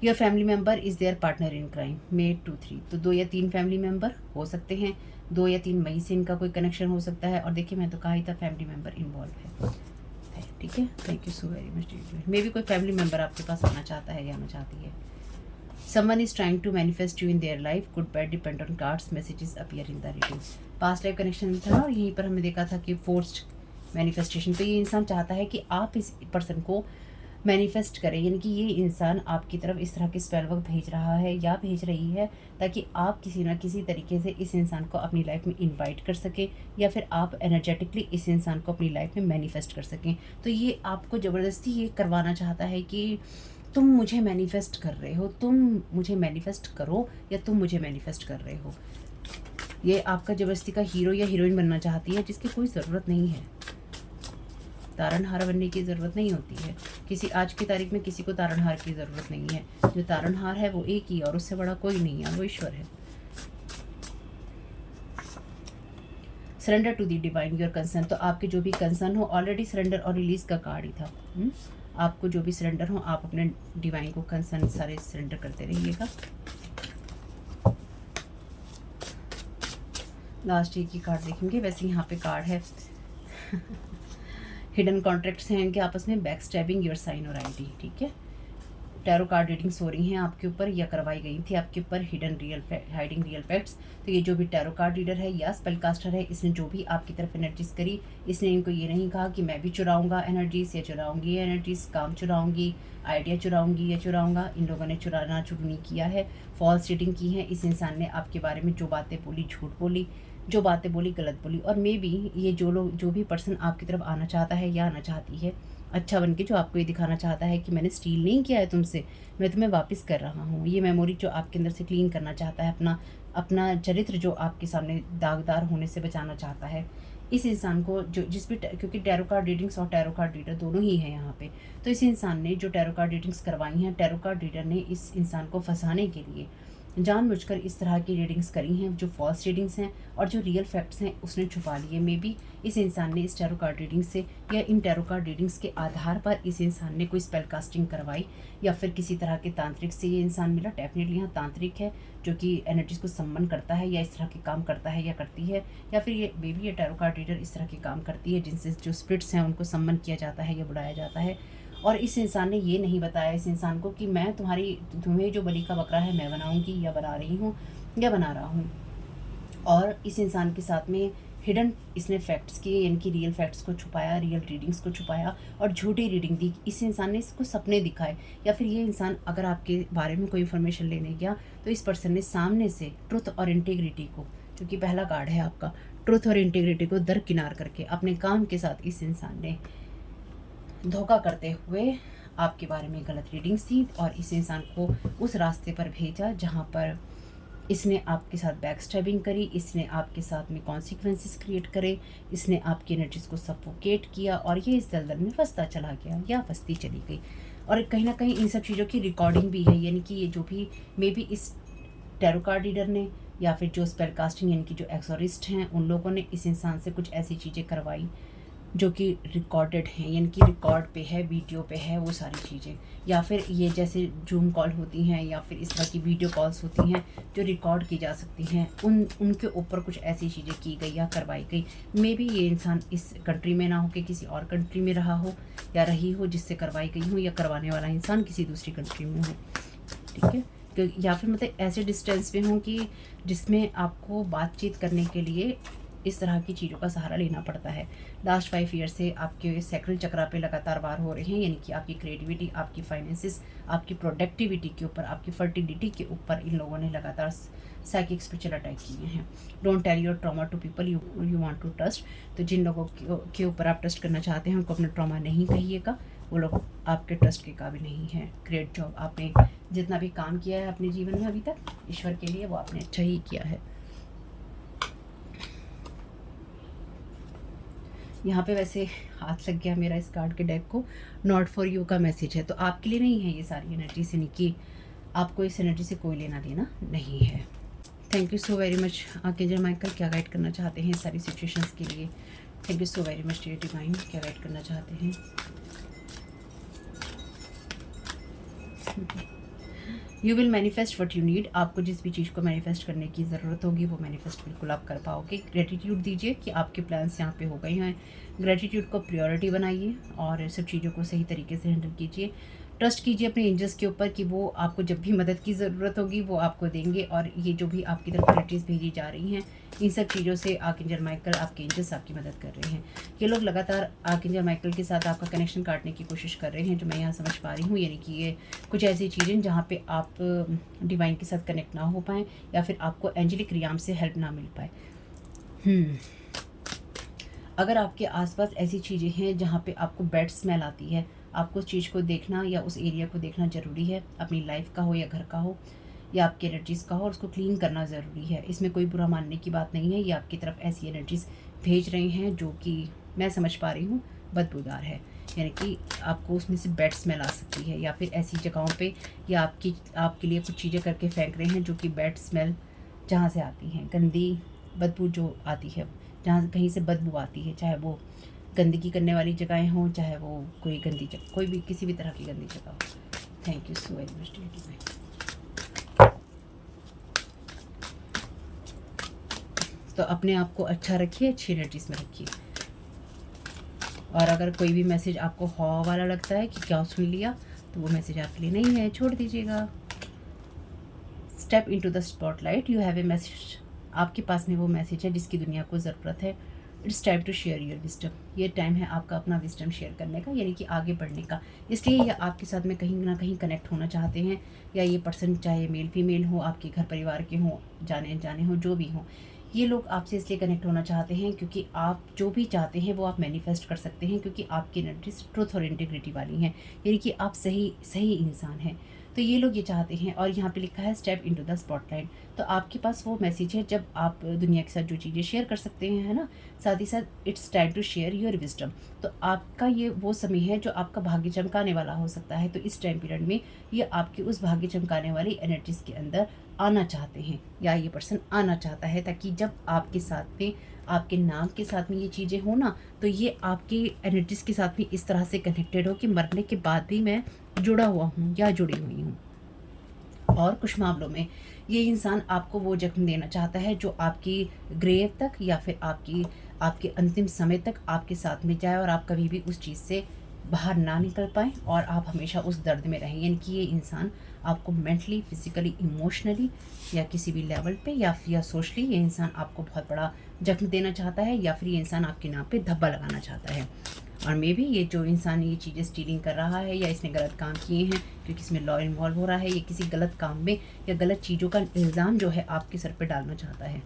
Your family member is their partner in crime, मे 2 3, तो 2 या 3 फैमिली मेम्बर हो सकते हैं, 2 या 3 मई से इनका कोई कनेक्शन हो सकता है। और देखिए मैं तो कहा ही था फैमिली मेम्बर इन्वॉल्व है, ठीक है। Thank you so very much dear divine. मे भी कोई फैमिली मेम्बर आपके पास आना चाहता है या आना चाहती है। Someone is trying to manifest you in their life. Good bad depend on cards. Messages appear in the reading. Past life connection था, और यहीं पर हमने देखा था कि forced manifestation। तो ये इंसान चाहता है कि आप इस पर्सन को मैनिफेस्ट करें, यानी कि ये इंसान आपकी तरफ इस तरह के स्पेल वर्क भेज रहा है या भेज रही है, ताकि आप किसी ना किसी तरीके से इस इंसान को अपनी लाइफ में इनवाइट कर सकें, या फिर आप एनर्जेटिकली इस इंसान को अपनी लाइफ में मैनिफेस्ट कर सकें। तो ये आपको ज़बरदस्ती ये करवाना चाहता है कि तुम मुझे मैनिफेस्ट कर रहे हो, तुम मुझे मैनिफेस्ट करो, या तुम मुझे मैनिफेस्ट कर रहे हो। ये आपका ज़बरदस्ती का हीरो या हीरोइन बनना चाहती है, जिसकी कोई ज़रूरत नहीं है। तारणहार बनने की ज़रूरत नहीं होती है किसी, आज की तारीख में किसी को तारणहार की ज़रूरत नहीं है। जो तारणहार है वो एक ही, और उससे बड़ा कोई नहीं है, वो ईश्वर है। Surrender to the divine your concern, तो आपके जो भी कंसर्न हो ऑलरेडी सरेंडर और रिलीज़ का कार्ड ही था। आपको जो भी सरेंडर हो आप अपने डिवाइन को कंसर्न सारे सरेंडर करते रहिएगा। लास्ट एक ही कार्ड देखेंगे। वैसे यहाँ पे कार्ड है हिडन कॉन्ट्रैक्ट्स हैं इनके आपस में, बैक स्टैबिंग योर साइन और आईडी। ठीक है, टैरो कार्ड रीडिंग्स हो रही हैं आपके ऊपर या करवाई गई थी आपके ऊपर, हाइडिंग रियल फैक्ट्स। तो ये जो भी टैरो कार्ड रीडर है या स्पेल कास्टर है, इसने जो भी आपकी तरफ एनर्जीज करी, इसने इनको ये नहीं कहा कि मैं भी चुराऊंगा एनर्जीज या चुराऊंगी एनर्जीज, काम चुराऊंगी, आइडिया चुराऊंगी या चुराऊंगा। इन लोगों ने चुराना नहीं किया है, फॉल्स रीडिंग की है। इस इंसान ने आपके बारे में जो बातें बोली झूठ बोली, जो बातें बोली गलत बोली। और मे बी ये जो भी पर्सन आपकी तरफ आना चाहता है या आना चाहती है अच्छा बन के, जो आपको ये दिखाना चाहता है कि मैंने स्टील नहीं किया है तुमसे, मैं तुम्हें वापस कर रहा हूँ, ये मेमोरी जो आपके अंदर से क्लीन करना चाहता है, अपना चरित्र जो आपके सामने दागदार होने से बचाना चाहता है, इस इंसान को जो जिस भी, क्योंकि टैरो कार्ड रीडिंग्स और टैरो कार्ड रीडर दोनों ही हैं यहाँ पे, तो इस इंसान ने जो टैरो कार्ड रीडिंग्स करवाई हैं, टैरो कार्ड रीडर ने इस इंसान को फंसाने के लिए जानबूझकर इस तरह की रीडिंग्स करी हैं, जो फॉल्स रीडिंग्स हैं और जो रियल फैक्ट्स हैं उसने छुपा लिए। मे बी इस इंसान ने इस टैरो कार्ड रीडिंग से या इन टैरो कार्ड रीडिंग्स के आधार पर इस इंसान ने कोई स्पेल कास्टिंग करवाई, या फिर किसी तरह के तांत्रिक से ये इंसान मिला। डेफिनेटली यहाँ तांत्रिक है जो कि एनर्जीज को सम्मन करता है या इस तरह के काम करता है या करती है, या फिर ये मे बी ये टैरो कार्ड रीडर इस तरह के काम करती है जिनसे जो स्पिरिट्स हैं उनको सम्मन किया जाता है या बुलाया जाता है। और इस इंसान ने ये नहीं बताया इस इंसान को कि मैं तुम्हें जो बलि का बकरा है मैं बनाऊंगी या बना रही हूँ या बना रहा हूँ। और इस इंसान के साथ में हिडन इसने फैक्ट्स किए, यानी कि रियल फैक्ट्स को छुपाया, रियल रीडिंग्स को छुपाया और झूठी रीडिंग दी। इस इंसान ने इसको सपने दिखाए, या फिर ये इंसान अगर आपके बारे में कोई इन्फॉर्मेशन लेने गया तो इस पर्सन ने सामने से ट्रुथ और इंटीग्रिटी को, क्योंकि पहला कार्ड है आपका, ट्रुथ और इंटीग्रिटी को दरकिनार करके अपने काम के साथ इस इंसान ने धोखा करते हुए आपके बारे में गलत रीडिंग्स दी और इस इंसान को उस रास्ते पर भेजा जहाँ पर इसने आपके साथ बैक स्टैबिंग करी, इसने आपके साथ में कॉन्सिक्वेंसेस क्रिएट करे, इसने आपकी एनर्जीज को सफोकेट किया और ये इस दलदल में फंसता चला गया या फंसती चली गई। और कहीं ना कहीं इन सब चीज़ों की रिकॉर्डिंग भी है, यानी कि ये जो भी मे बी इस टैरो कार्ड रीडर ने या फिर जो स्पेल कास्टिंग यानी कि जो एक्सोरिस्ट हैं उन लोगों ने इस इंसान से कुछ ऐसी चीज़ें करवाई जो कि रिकॉर्डेड हैं, यानी कि रिकॉर्ड पे है, वीडियो पे है वो सारी चीज़ें, या फिर ये जैसे जूम कॉल होती हैं या फिर इस तरह की वीडियो कॉल्स होती हैं जो रिकॉर्ड की जा सकती हैं, उनके ऊपर कुछ ऐसी चीज़ें की गई या करवाई गई। मे बी ये इंसान इस कंट्री में ना हो के किसी और कंट्री में रहा हो या रही हो जिससे करवाई गई हो, या करवाने वाला इंसान किसी दूसरी कंट्री में हो। ठीक है, तो या फिर मतलब ऐसे डिस्टेंस में हो कि जिसमें आपको बातचीत करने के लिए इस तरह की चीज़ों का सहारा लेना पड़ता है। लास्ट 5 ईयर से आपके सैक्रल चक्रा पे लगातार वार हो रहे हैं, यानी कि आपकी क्रिएटिविटी, आपकी फाइनेंसिस, आपकी प्रोडक्टिविटी के ऊपर, आपकी फर्टिलिटी के ऊपर इन लोगों ने लगातार साइकिक स्पिरिचुअल अटैक किए हैं। Don't tell your trauma to people you want to trust. तो जिन लोगों के ऊपर आप ट्रस्ट करना चाहते हैं उनको अपना ट्रॉमा नहीं कहिएगा, वो लोग आपके ट्रस्ट के काबिल नहीं है। ग्रेट जॉब, आपने जितना भी काम किया है अपने जीवन में अभी तक ईश्वर के लिए वो आपने अच्छा ही किया है। यहाँ पे वैसे हाथ लग गया मेरा इस कार्ड के डेक को, नॉट फॉर यू का मैसेज है, तो आपके लिए नहीं है ये सारी एनर्जी से, नहीं कि आपको इस एनर्जी से कोई लेना देना नहीं है। Thank you so very much archangel Michael, क्या गाइड करना चाहते हैं सारी सिचुएशंस के लिए। Thank you so very much dear divine, क्या गाइड करना चाहते हैं। You will manifest what you need, आपको जिस भी चीज़ को मैनिफेस्ट करने की ज़रूरत होगी वो मैनिफेस्ट बिल्कुल आप कर पाओगे। ग्रेटिट्यूड दीजिए कि आपके प्लान्स यहाँ पे हो गए हैं। ग्रेटिट्यूड को प्रायोरिटी बनाइए और सब चीज़ों को सही तरीके से हैंडल कीजिए। ट्रस्ट कीजिए अपने एंजल्स के ऊपर कि वो आपको जब भी मदद की ज़रूरत होगी वो आपको देंगे। और ये जो भी आपकी तरफ एनर्जीज भेजी जा रही हैं इन सब चीज़ों से आर्कएंजल माइकल, आपके एंजल्स आपकी मदद कर रहे हैं। ये लोग लगातार आर्कएंजल माइकल के साथ आपका कनेक्शन काटने की कोशिश कर रहे हैं, जो मैं यहाँ समझ पा रही हूँ। यानी कि ये कुछ ऐसी चीज़ें जहाँ पे आप डिवाइन के साथ कनेक्ट ना हो पाएँ या फिर आपको एंजेलिक रियाम से हेल्प ना मिल पाए। अगर आपके आसपास ऐसी चीज़ें हैं जहाँ पे आपको बैड स्मेल आती है, आपको उस चीज़ को देखना या उस एरिया को देखना ज़रूरी है, अपनी लाइफ का हो या घर का हो या आपकी एनर्जीज़ का हो, और उसको क्लीन करना ज़रूरी है। इसमें कोई बुरा मानने की बात नहीं है। ये आपकी तरफ ऐसी एनर्जीज़ भेज रहे हैं जो कि मैं समझ पा रही हूँ बदबूदार है, यानी कि आपको उसमें से बैड स्मेल आ सकती है, या फिर ऐसी जगहों पे या आपके लिए कुछ चीज़ें करके फेंक रहे हैं जो कि बैड स्मेल जहाँ से आती हैं, गंदी बदबू जो आती है जहाँ कहीं से बदबू आती है, चाहे वो गंदगी करने वाली जगहें हों, चाहे वो कोई गंदी जगह, कोई भी किसी भी तरह की गंदी जगह हो। Thank you so very much dear divine. तो अपने आप को अच्छा रखिए, अच्छी एनर्जीज में रखिए। और अगर कोई भी मैसेज आपको हॉ वाला लगता है कि क्या सुन लिया, तो वो मैसेज आपके लिए नहीं है, छोड़ दीजिएगा। Step into the spotlight, you have a message. आपके पास में वो मैसेज है जिसकी दुनिया को ज़रूरत है। It's time to share your wisdom. ये टाइम है आपका अपना विस्डम शेयर करने का, यानी कि आगे बढ़ने का। इसलिए ये आपके साथ में कहीं ना कहीं कनेक्ट होना चाहते हैं, या ये पर्सन चाहे मेल फीमेल हो, आपके घर परिवार के हों, जाने अनजाने हो, जो भी हों, ये लोग आपसे इसलिए कनेक्ट होना चाहते हैं क्योंकि आप जो भी चाहते हैं वो आप मैनिफेस्ट कर सकते हैं, क्योंकि आपकी एनर्जीज ट्रुथ और इंटीग्रिटी वाली हैं, यानी कि आप सही इंसान हैं। तो ये लोग ये चाहते हैं। और यहाँ पे लिखा है स्टेप इनटू द स्पॉटलाइट। तो आपके पास वो मैसेज है जब आप दुनिया के साथ जो चीज़ें शेयर कर सकते हैं, है ना। साथ ही साथ it's time to share your wisdom. तो आपका ये वो समय है जो आपका भाग्य चमकाने वाला हो सकता है। तो इस टाइम पीरियड में ये आपकी उस भाग्य चमकाने वाली एनर्जीज के अंदर आना चाहते हैं, या ये पर्सन आना चाहता है, ताकि जब आपके साथ में, आपके नाम के साथ में ये चीज़ें हो ना, तो ये आपकी एनर्जीज के साथ में इस तरह से कनेक्टेड हो कि मरने के बाद भी मैं जुड़ा हुआ हूँ या जुड़ी हुई हूँ। और कुछ मामलों में ये इंसान आपको वो जख्म देना चाहता है जो आपकी ग्रेव तक या फिर आपके अंतिम समय तक आपके साथ में जाए, और आप कभी भी उस चीज़ से बाहर ना निकल पाएँ और आप हमेशा उस दर्द में रहें। यानी कि ये इंसान आपको मेंटली, फिजिकली, इमोशनली या किसी भी लेवल पे या सोशली ये इंसान आपको बहुत बड़ा जख्म देना चाहता है, या फिर ये इंसान आपके नाम पे धब्बा लगाना चाहता है। और मे भी ये जो इंसान ये चीज़ें स्टीलिंग कर रहा है, या इसने गलत काम किए हैं क्योंकि इसमें लॉ इन्वॉल्व हो रहा है, ये किसी गलत काम में या गलत चीज़ों का इल्ज़ाम जो है आपके सर पे डालना चाहता है।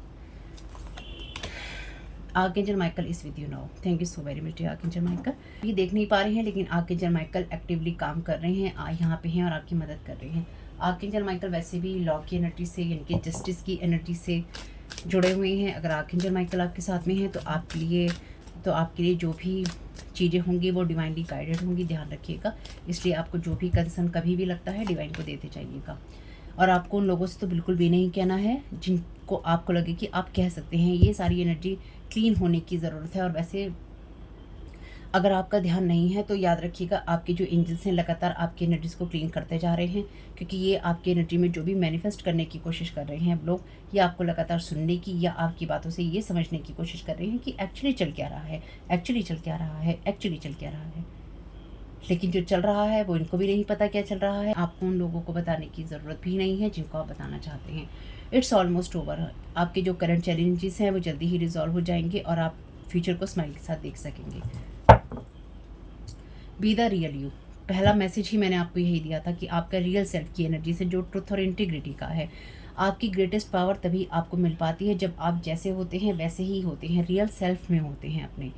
Archangel Michael is with you now. Thank you so very much archangel Michael. ये देख नहीं पा रहे हैं, लेकिन आर्कएंजल माइकल एक्टिवली काम कर रहे हैं, यहाँ पे हैं और आपकी मदद कर रहे हैं। आर्कएंजल माइकल वैसे भी लॉ की एनर्जी से, यानी कि जस्टिस की एनर्जी से जुड़े हुए हैं। अगर आर्कएंजल माइकल आपके साथ में हैं तो आपके लिए जो भी चीज़ें होंगी वो डिवाइनली गाइडेड होंगी, ध्यान रखिएगा। इसलिए आपको जो भी कंसर्न कभी भी लगता है डिवाइन को देते जाइएगा। और आपको उन लोगों से तो बिल्कुल भी नहीं कहना है जिनको आपको लगे कि आप कह सकते हैं। ये सारी एनर्जी क्लीन होने की ज़रूरत है। और वैसे अगर आपका ध्यान नहीं है तो याद रखिएगा, आपके जो एंजल्स हैं लगातार आपकी एनर्जीज़ को क्लीन करते जा रहे हैं, क्योंकि ये आपकी एनर्जी में जो भी मैनिफेस्ट करने की कोशिश कर रहे हैं लोग, ये आपको लगातार सुनने की या आपकी बातों से ये समझने की कोशिश कर रहे हैं कि एक्चुअली चल क्या रहा है, एक्चुअली चल क्या रहा है, एक्चुअली चल क्या रहा है। लेकिन जो चल रहा है वो इनको भी नहीं पता क्या चल रहा है। आपको उन लोगों को बताने की ज़रूरत भी नहीं है जिनको आप बताना चाहते हैं। It's almost over. आपके जो करंट चैलेंजेस हैं वो जल्दी ही रिजॉल्व हो जाएंगे और आप फ्यूचर को स्माइल के साथ देख सकेंगे। Be the real you. पहला मैसेज ही मैंने आपको यही दिया था कि आपका रियल सेल्फ की एनर्जी से, जो ट्रुथ और इंटीग्रिटी का है, आपकी ग्रेटेस्ट पावर तभी आपको मिल पाती है जब आप जैसे होते हैं वैसे ही होते हैं, रियल सेल्फ में होते हैं अपने।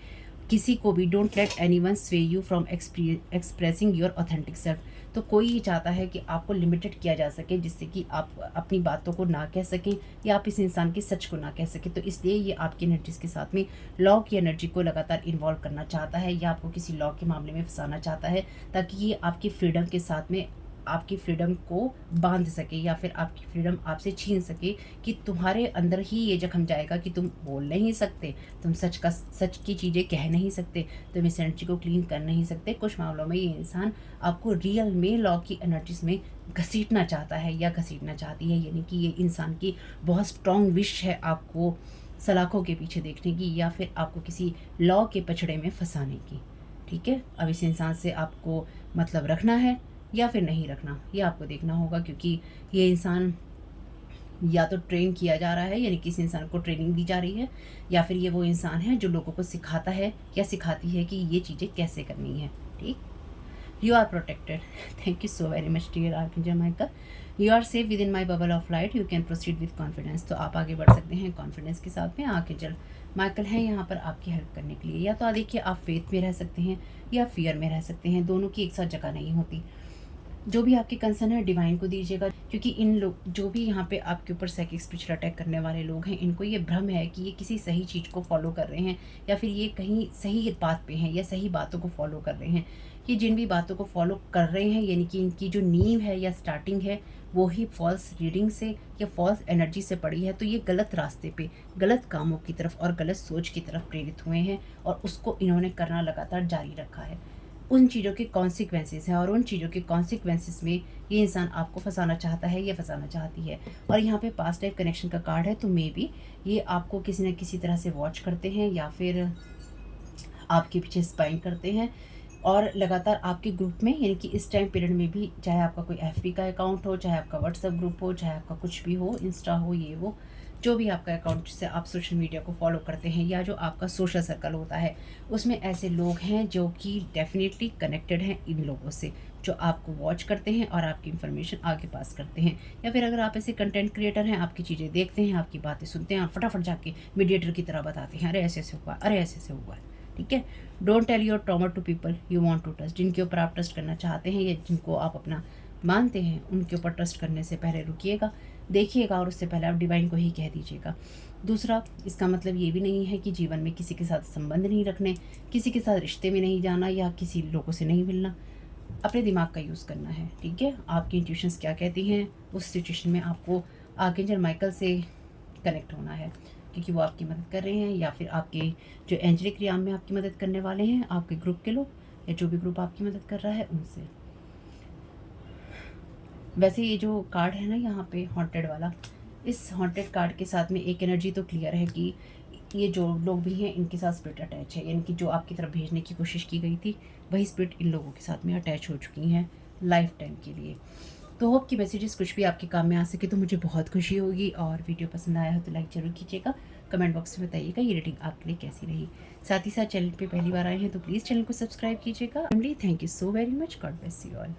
किसी को भी डोंट लेट एनीवन स्वे you from expressing your authentic self. तो कोई ये चाहता है कि आपको लिमिटेड किया जा सके, जिससे कि आप अपनी बातों को ना कह सकें या आप इस इंसान के सच को ना कह सकें। तो इसलिए ये आपकी एनर्जीज़ के साथ में लॉ की एनर्जी को लगातार इन्वॉल्व करना चाहता है, या आपको किसी लॉ के मामले में फंसाना चाहता है, ताकि ये आपकी फ्रीडम के साथ में आपकी फ्रीडम को बांध सके, या फिर आपकी फ्रीडम आपसे छीन सके, कि तुम्हारे अंदर ही ये जख्म जाएगा कि तुम बोल नहीं सकते, तुम सच की चीज़ें कह नहीं सकते, तुम इस एनर्जी को क्लीन कर नहीं सकते। कुछ मामलों में ये इंसान आपको रियल में लॉ की एनर्जीज में घसीटना चाहता है या घसीटना चाहती है, यानी कि ये इंसान की बहुत स्ट्रॉन्ग विश है आपको सलाखों के पीछे देखने की, या फिर आपको किसी लॉ के पछड़े में फंसाने की। ठीक है, अब इस इंसान से आपको मतलब रखना है या फिर नहीं रखना, ये आपको देखना होगा, क्योंकि ये इंसान या तो ट्रेन किया जा रहा है, यानी कि इस इंसान को ट्रेनिंग दी जा रही है, या फिर ये वो इंसान है जो लोगों को सिखाता है या सिखाती है कि ये चीज़ें कैसे करनी है। ठीक, you are protected. Thank you so very much dear archangel Michael. You are safe within my bubble of light, you can proceed with confidence. तो आप आगे बढ़ सकते हैं कॉन्फिडेंस के साथ में। आर्कएंजल माइकल हैं यहाँ पर आपकी हेल्प करने के लिए। या तो देखिए, आप फेथ में रह सकते हैं या फियर में रह सकते हैं, दोनों की एक साथ जगह नहीं होती। जो भी आपके कंसर्न है डिवाइन को दीजिएगा, क्योंकि इन लोग जो भी यहाँ पे आपके ऊपर साइकिक स्पिरिचुअल अटैक करने वाले लोग हैं, इनको ये भ्रम है कि ये किसी सही चीज़ को फॉलो कर रहे हैं, या फिर ये कहीं सही बात पे हैं या सही बातों को फॉलो कर रहे हैं। ये जिन भी बातों को फॉलो कर रहे हैं, यानी कि इनकी जो नींव है या स्टार्टिंग है वो ही फॉल्स रीडिंग से या फॉल्स एनर्जी से पड़ी है, तो ये गलत रास्ते पे, गलत कामों की तरफ और गलत सोच की तरफ प्रेरित हुए हैं और उसको इन्होंने करना लगातार जारी रखा है। उन चीज़ों के कॉन्सिक्वेंसेस हैं और उन चीज़ों के कॉन्सिक्वेंसेस में ये इंसान आपको फंसाना चाहता है या फंसाना चाहती है। और यहाँ पे पास्ट लाइफ कनेक्शन का कार्ड है, तो मे बी ये आपको किसी न किसी तरह से वॉच करते हैं या फिर आपके पीछे स्पाइंग करते हैं और लगातार आपके ग्रुप में, यानी कि इस टाइम पीरियड में भी, चाहे आपका कोई एफबी का अकाउंट हो, चाहे आपका व्हाट्सएप ग्रुप हो, चाहे आपका कुछ भी हो, इंस्टा हो, ये वो, जो भी आपका अकाउंट जिससे आप सोशल मीडिया को फॉलो करते हैं या जो आपका सोशल सर्कल होता है, उसमें ऐसे लोग हैं जो कि डेफिनेटली कनेक्टेड हैं इन लोगों से, जो आपको वॉच करते हैं और आपकी इन्फॉर्मेशन आगे पास करते हैं। या फिर अगर आप ऐसे कंटेंट क्रिएटर हैं, आपकी चीज़ें देखते हैं, आपकी बातें सुनते हैं और फटाफट जाके मीडिएटर की तरह बताते हैं, अरे ऐसे ऐसे हुआ, अरे ऐसे ऐसे हुआ। ठीक है, don't tell your trauma to people you want to trust. जिनके ऊपर आप ट्रस्ट करना चाहते हैं या जिनको आप अपना मानते हैं, उनके ऊपर ट्रस्ट करने से पहले रुकिएगा, देखिएगा और उससे पहले आप डिवाइन को ही कह दीजिएगा। दूसरा, इसका मतलब ये भी नहीं है कि जीवन में किसी के साथ संबंध नहीं रखने, किसी के साथ रिश्ते में नहीं जाना या किसी लोगों से नहीं मिलना। अपने दिमाग का यूज़ करना है। ठीक है, आपकी इंट्यूशंस क्या कहती हैं, उस सिचुएशन में आपको आर्कएंजल माइकल से कनेक्ट होना है, क्योंकि वो आपकी मदद कर रहे हैं, या फिर आपके जो एंजेलिक रियाम में आपकी मदद करने वाले हैं, आपके ग्रुप के लोग या जो भी ग्रुप आपकी मदद कर रहा है उनसे। वैसे ये जो कार्ड है ना यहाँ पे हॉन्टेड वाला, इस हॉन्टेड कार्ड के साथ में एक एनर्जी तो क्लियर है कि ये जो लोग भी हैं इनके साथ स्पिरिट अटैच है, यानी कि जो आपकी तरफ भेजने की कोशिश की गई थी वही स्पिरिट इन लोगों के साथ में अटैच हो चुकी हैं लाइफ टाइम के लिए। तो होप कि मैसेजेस कुछ भी आपके काम में आ सके तो मुझे बहुत खुशी होगी। और वीडियो पसंद आया हो तो लाइक ज़रूर कीजिएगा, कमेंट बॉक्स में बताइएगा ये रीडिंग आपके लिए कैसी रही। साथ ही साथ चैनल पे पहली बार आए हैं तो प्लीज़ चैनल को सब्सक्राइब कीजिएगा। Family, thank you so very much, God bless you all.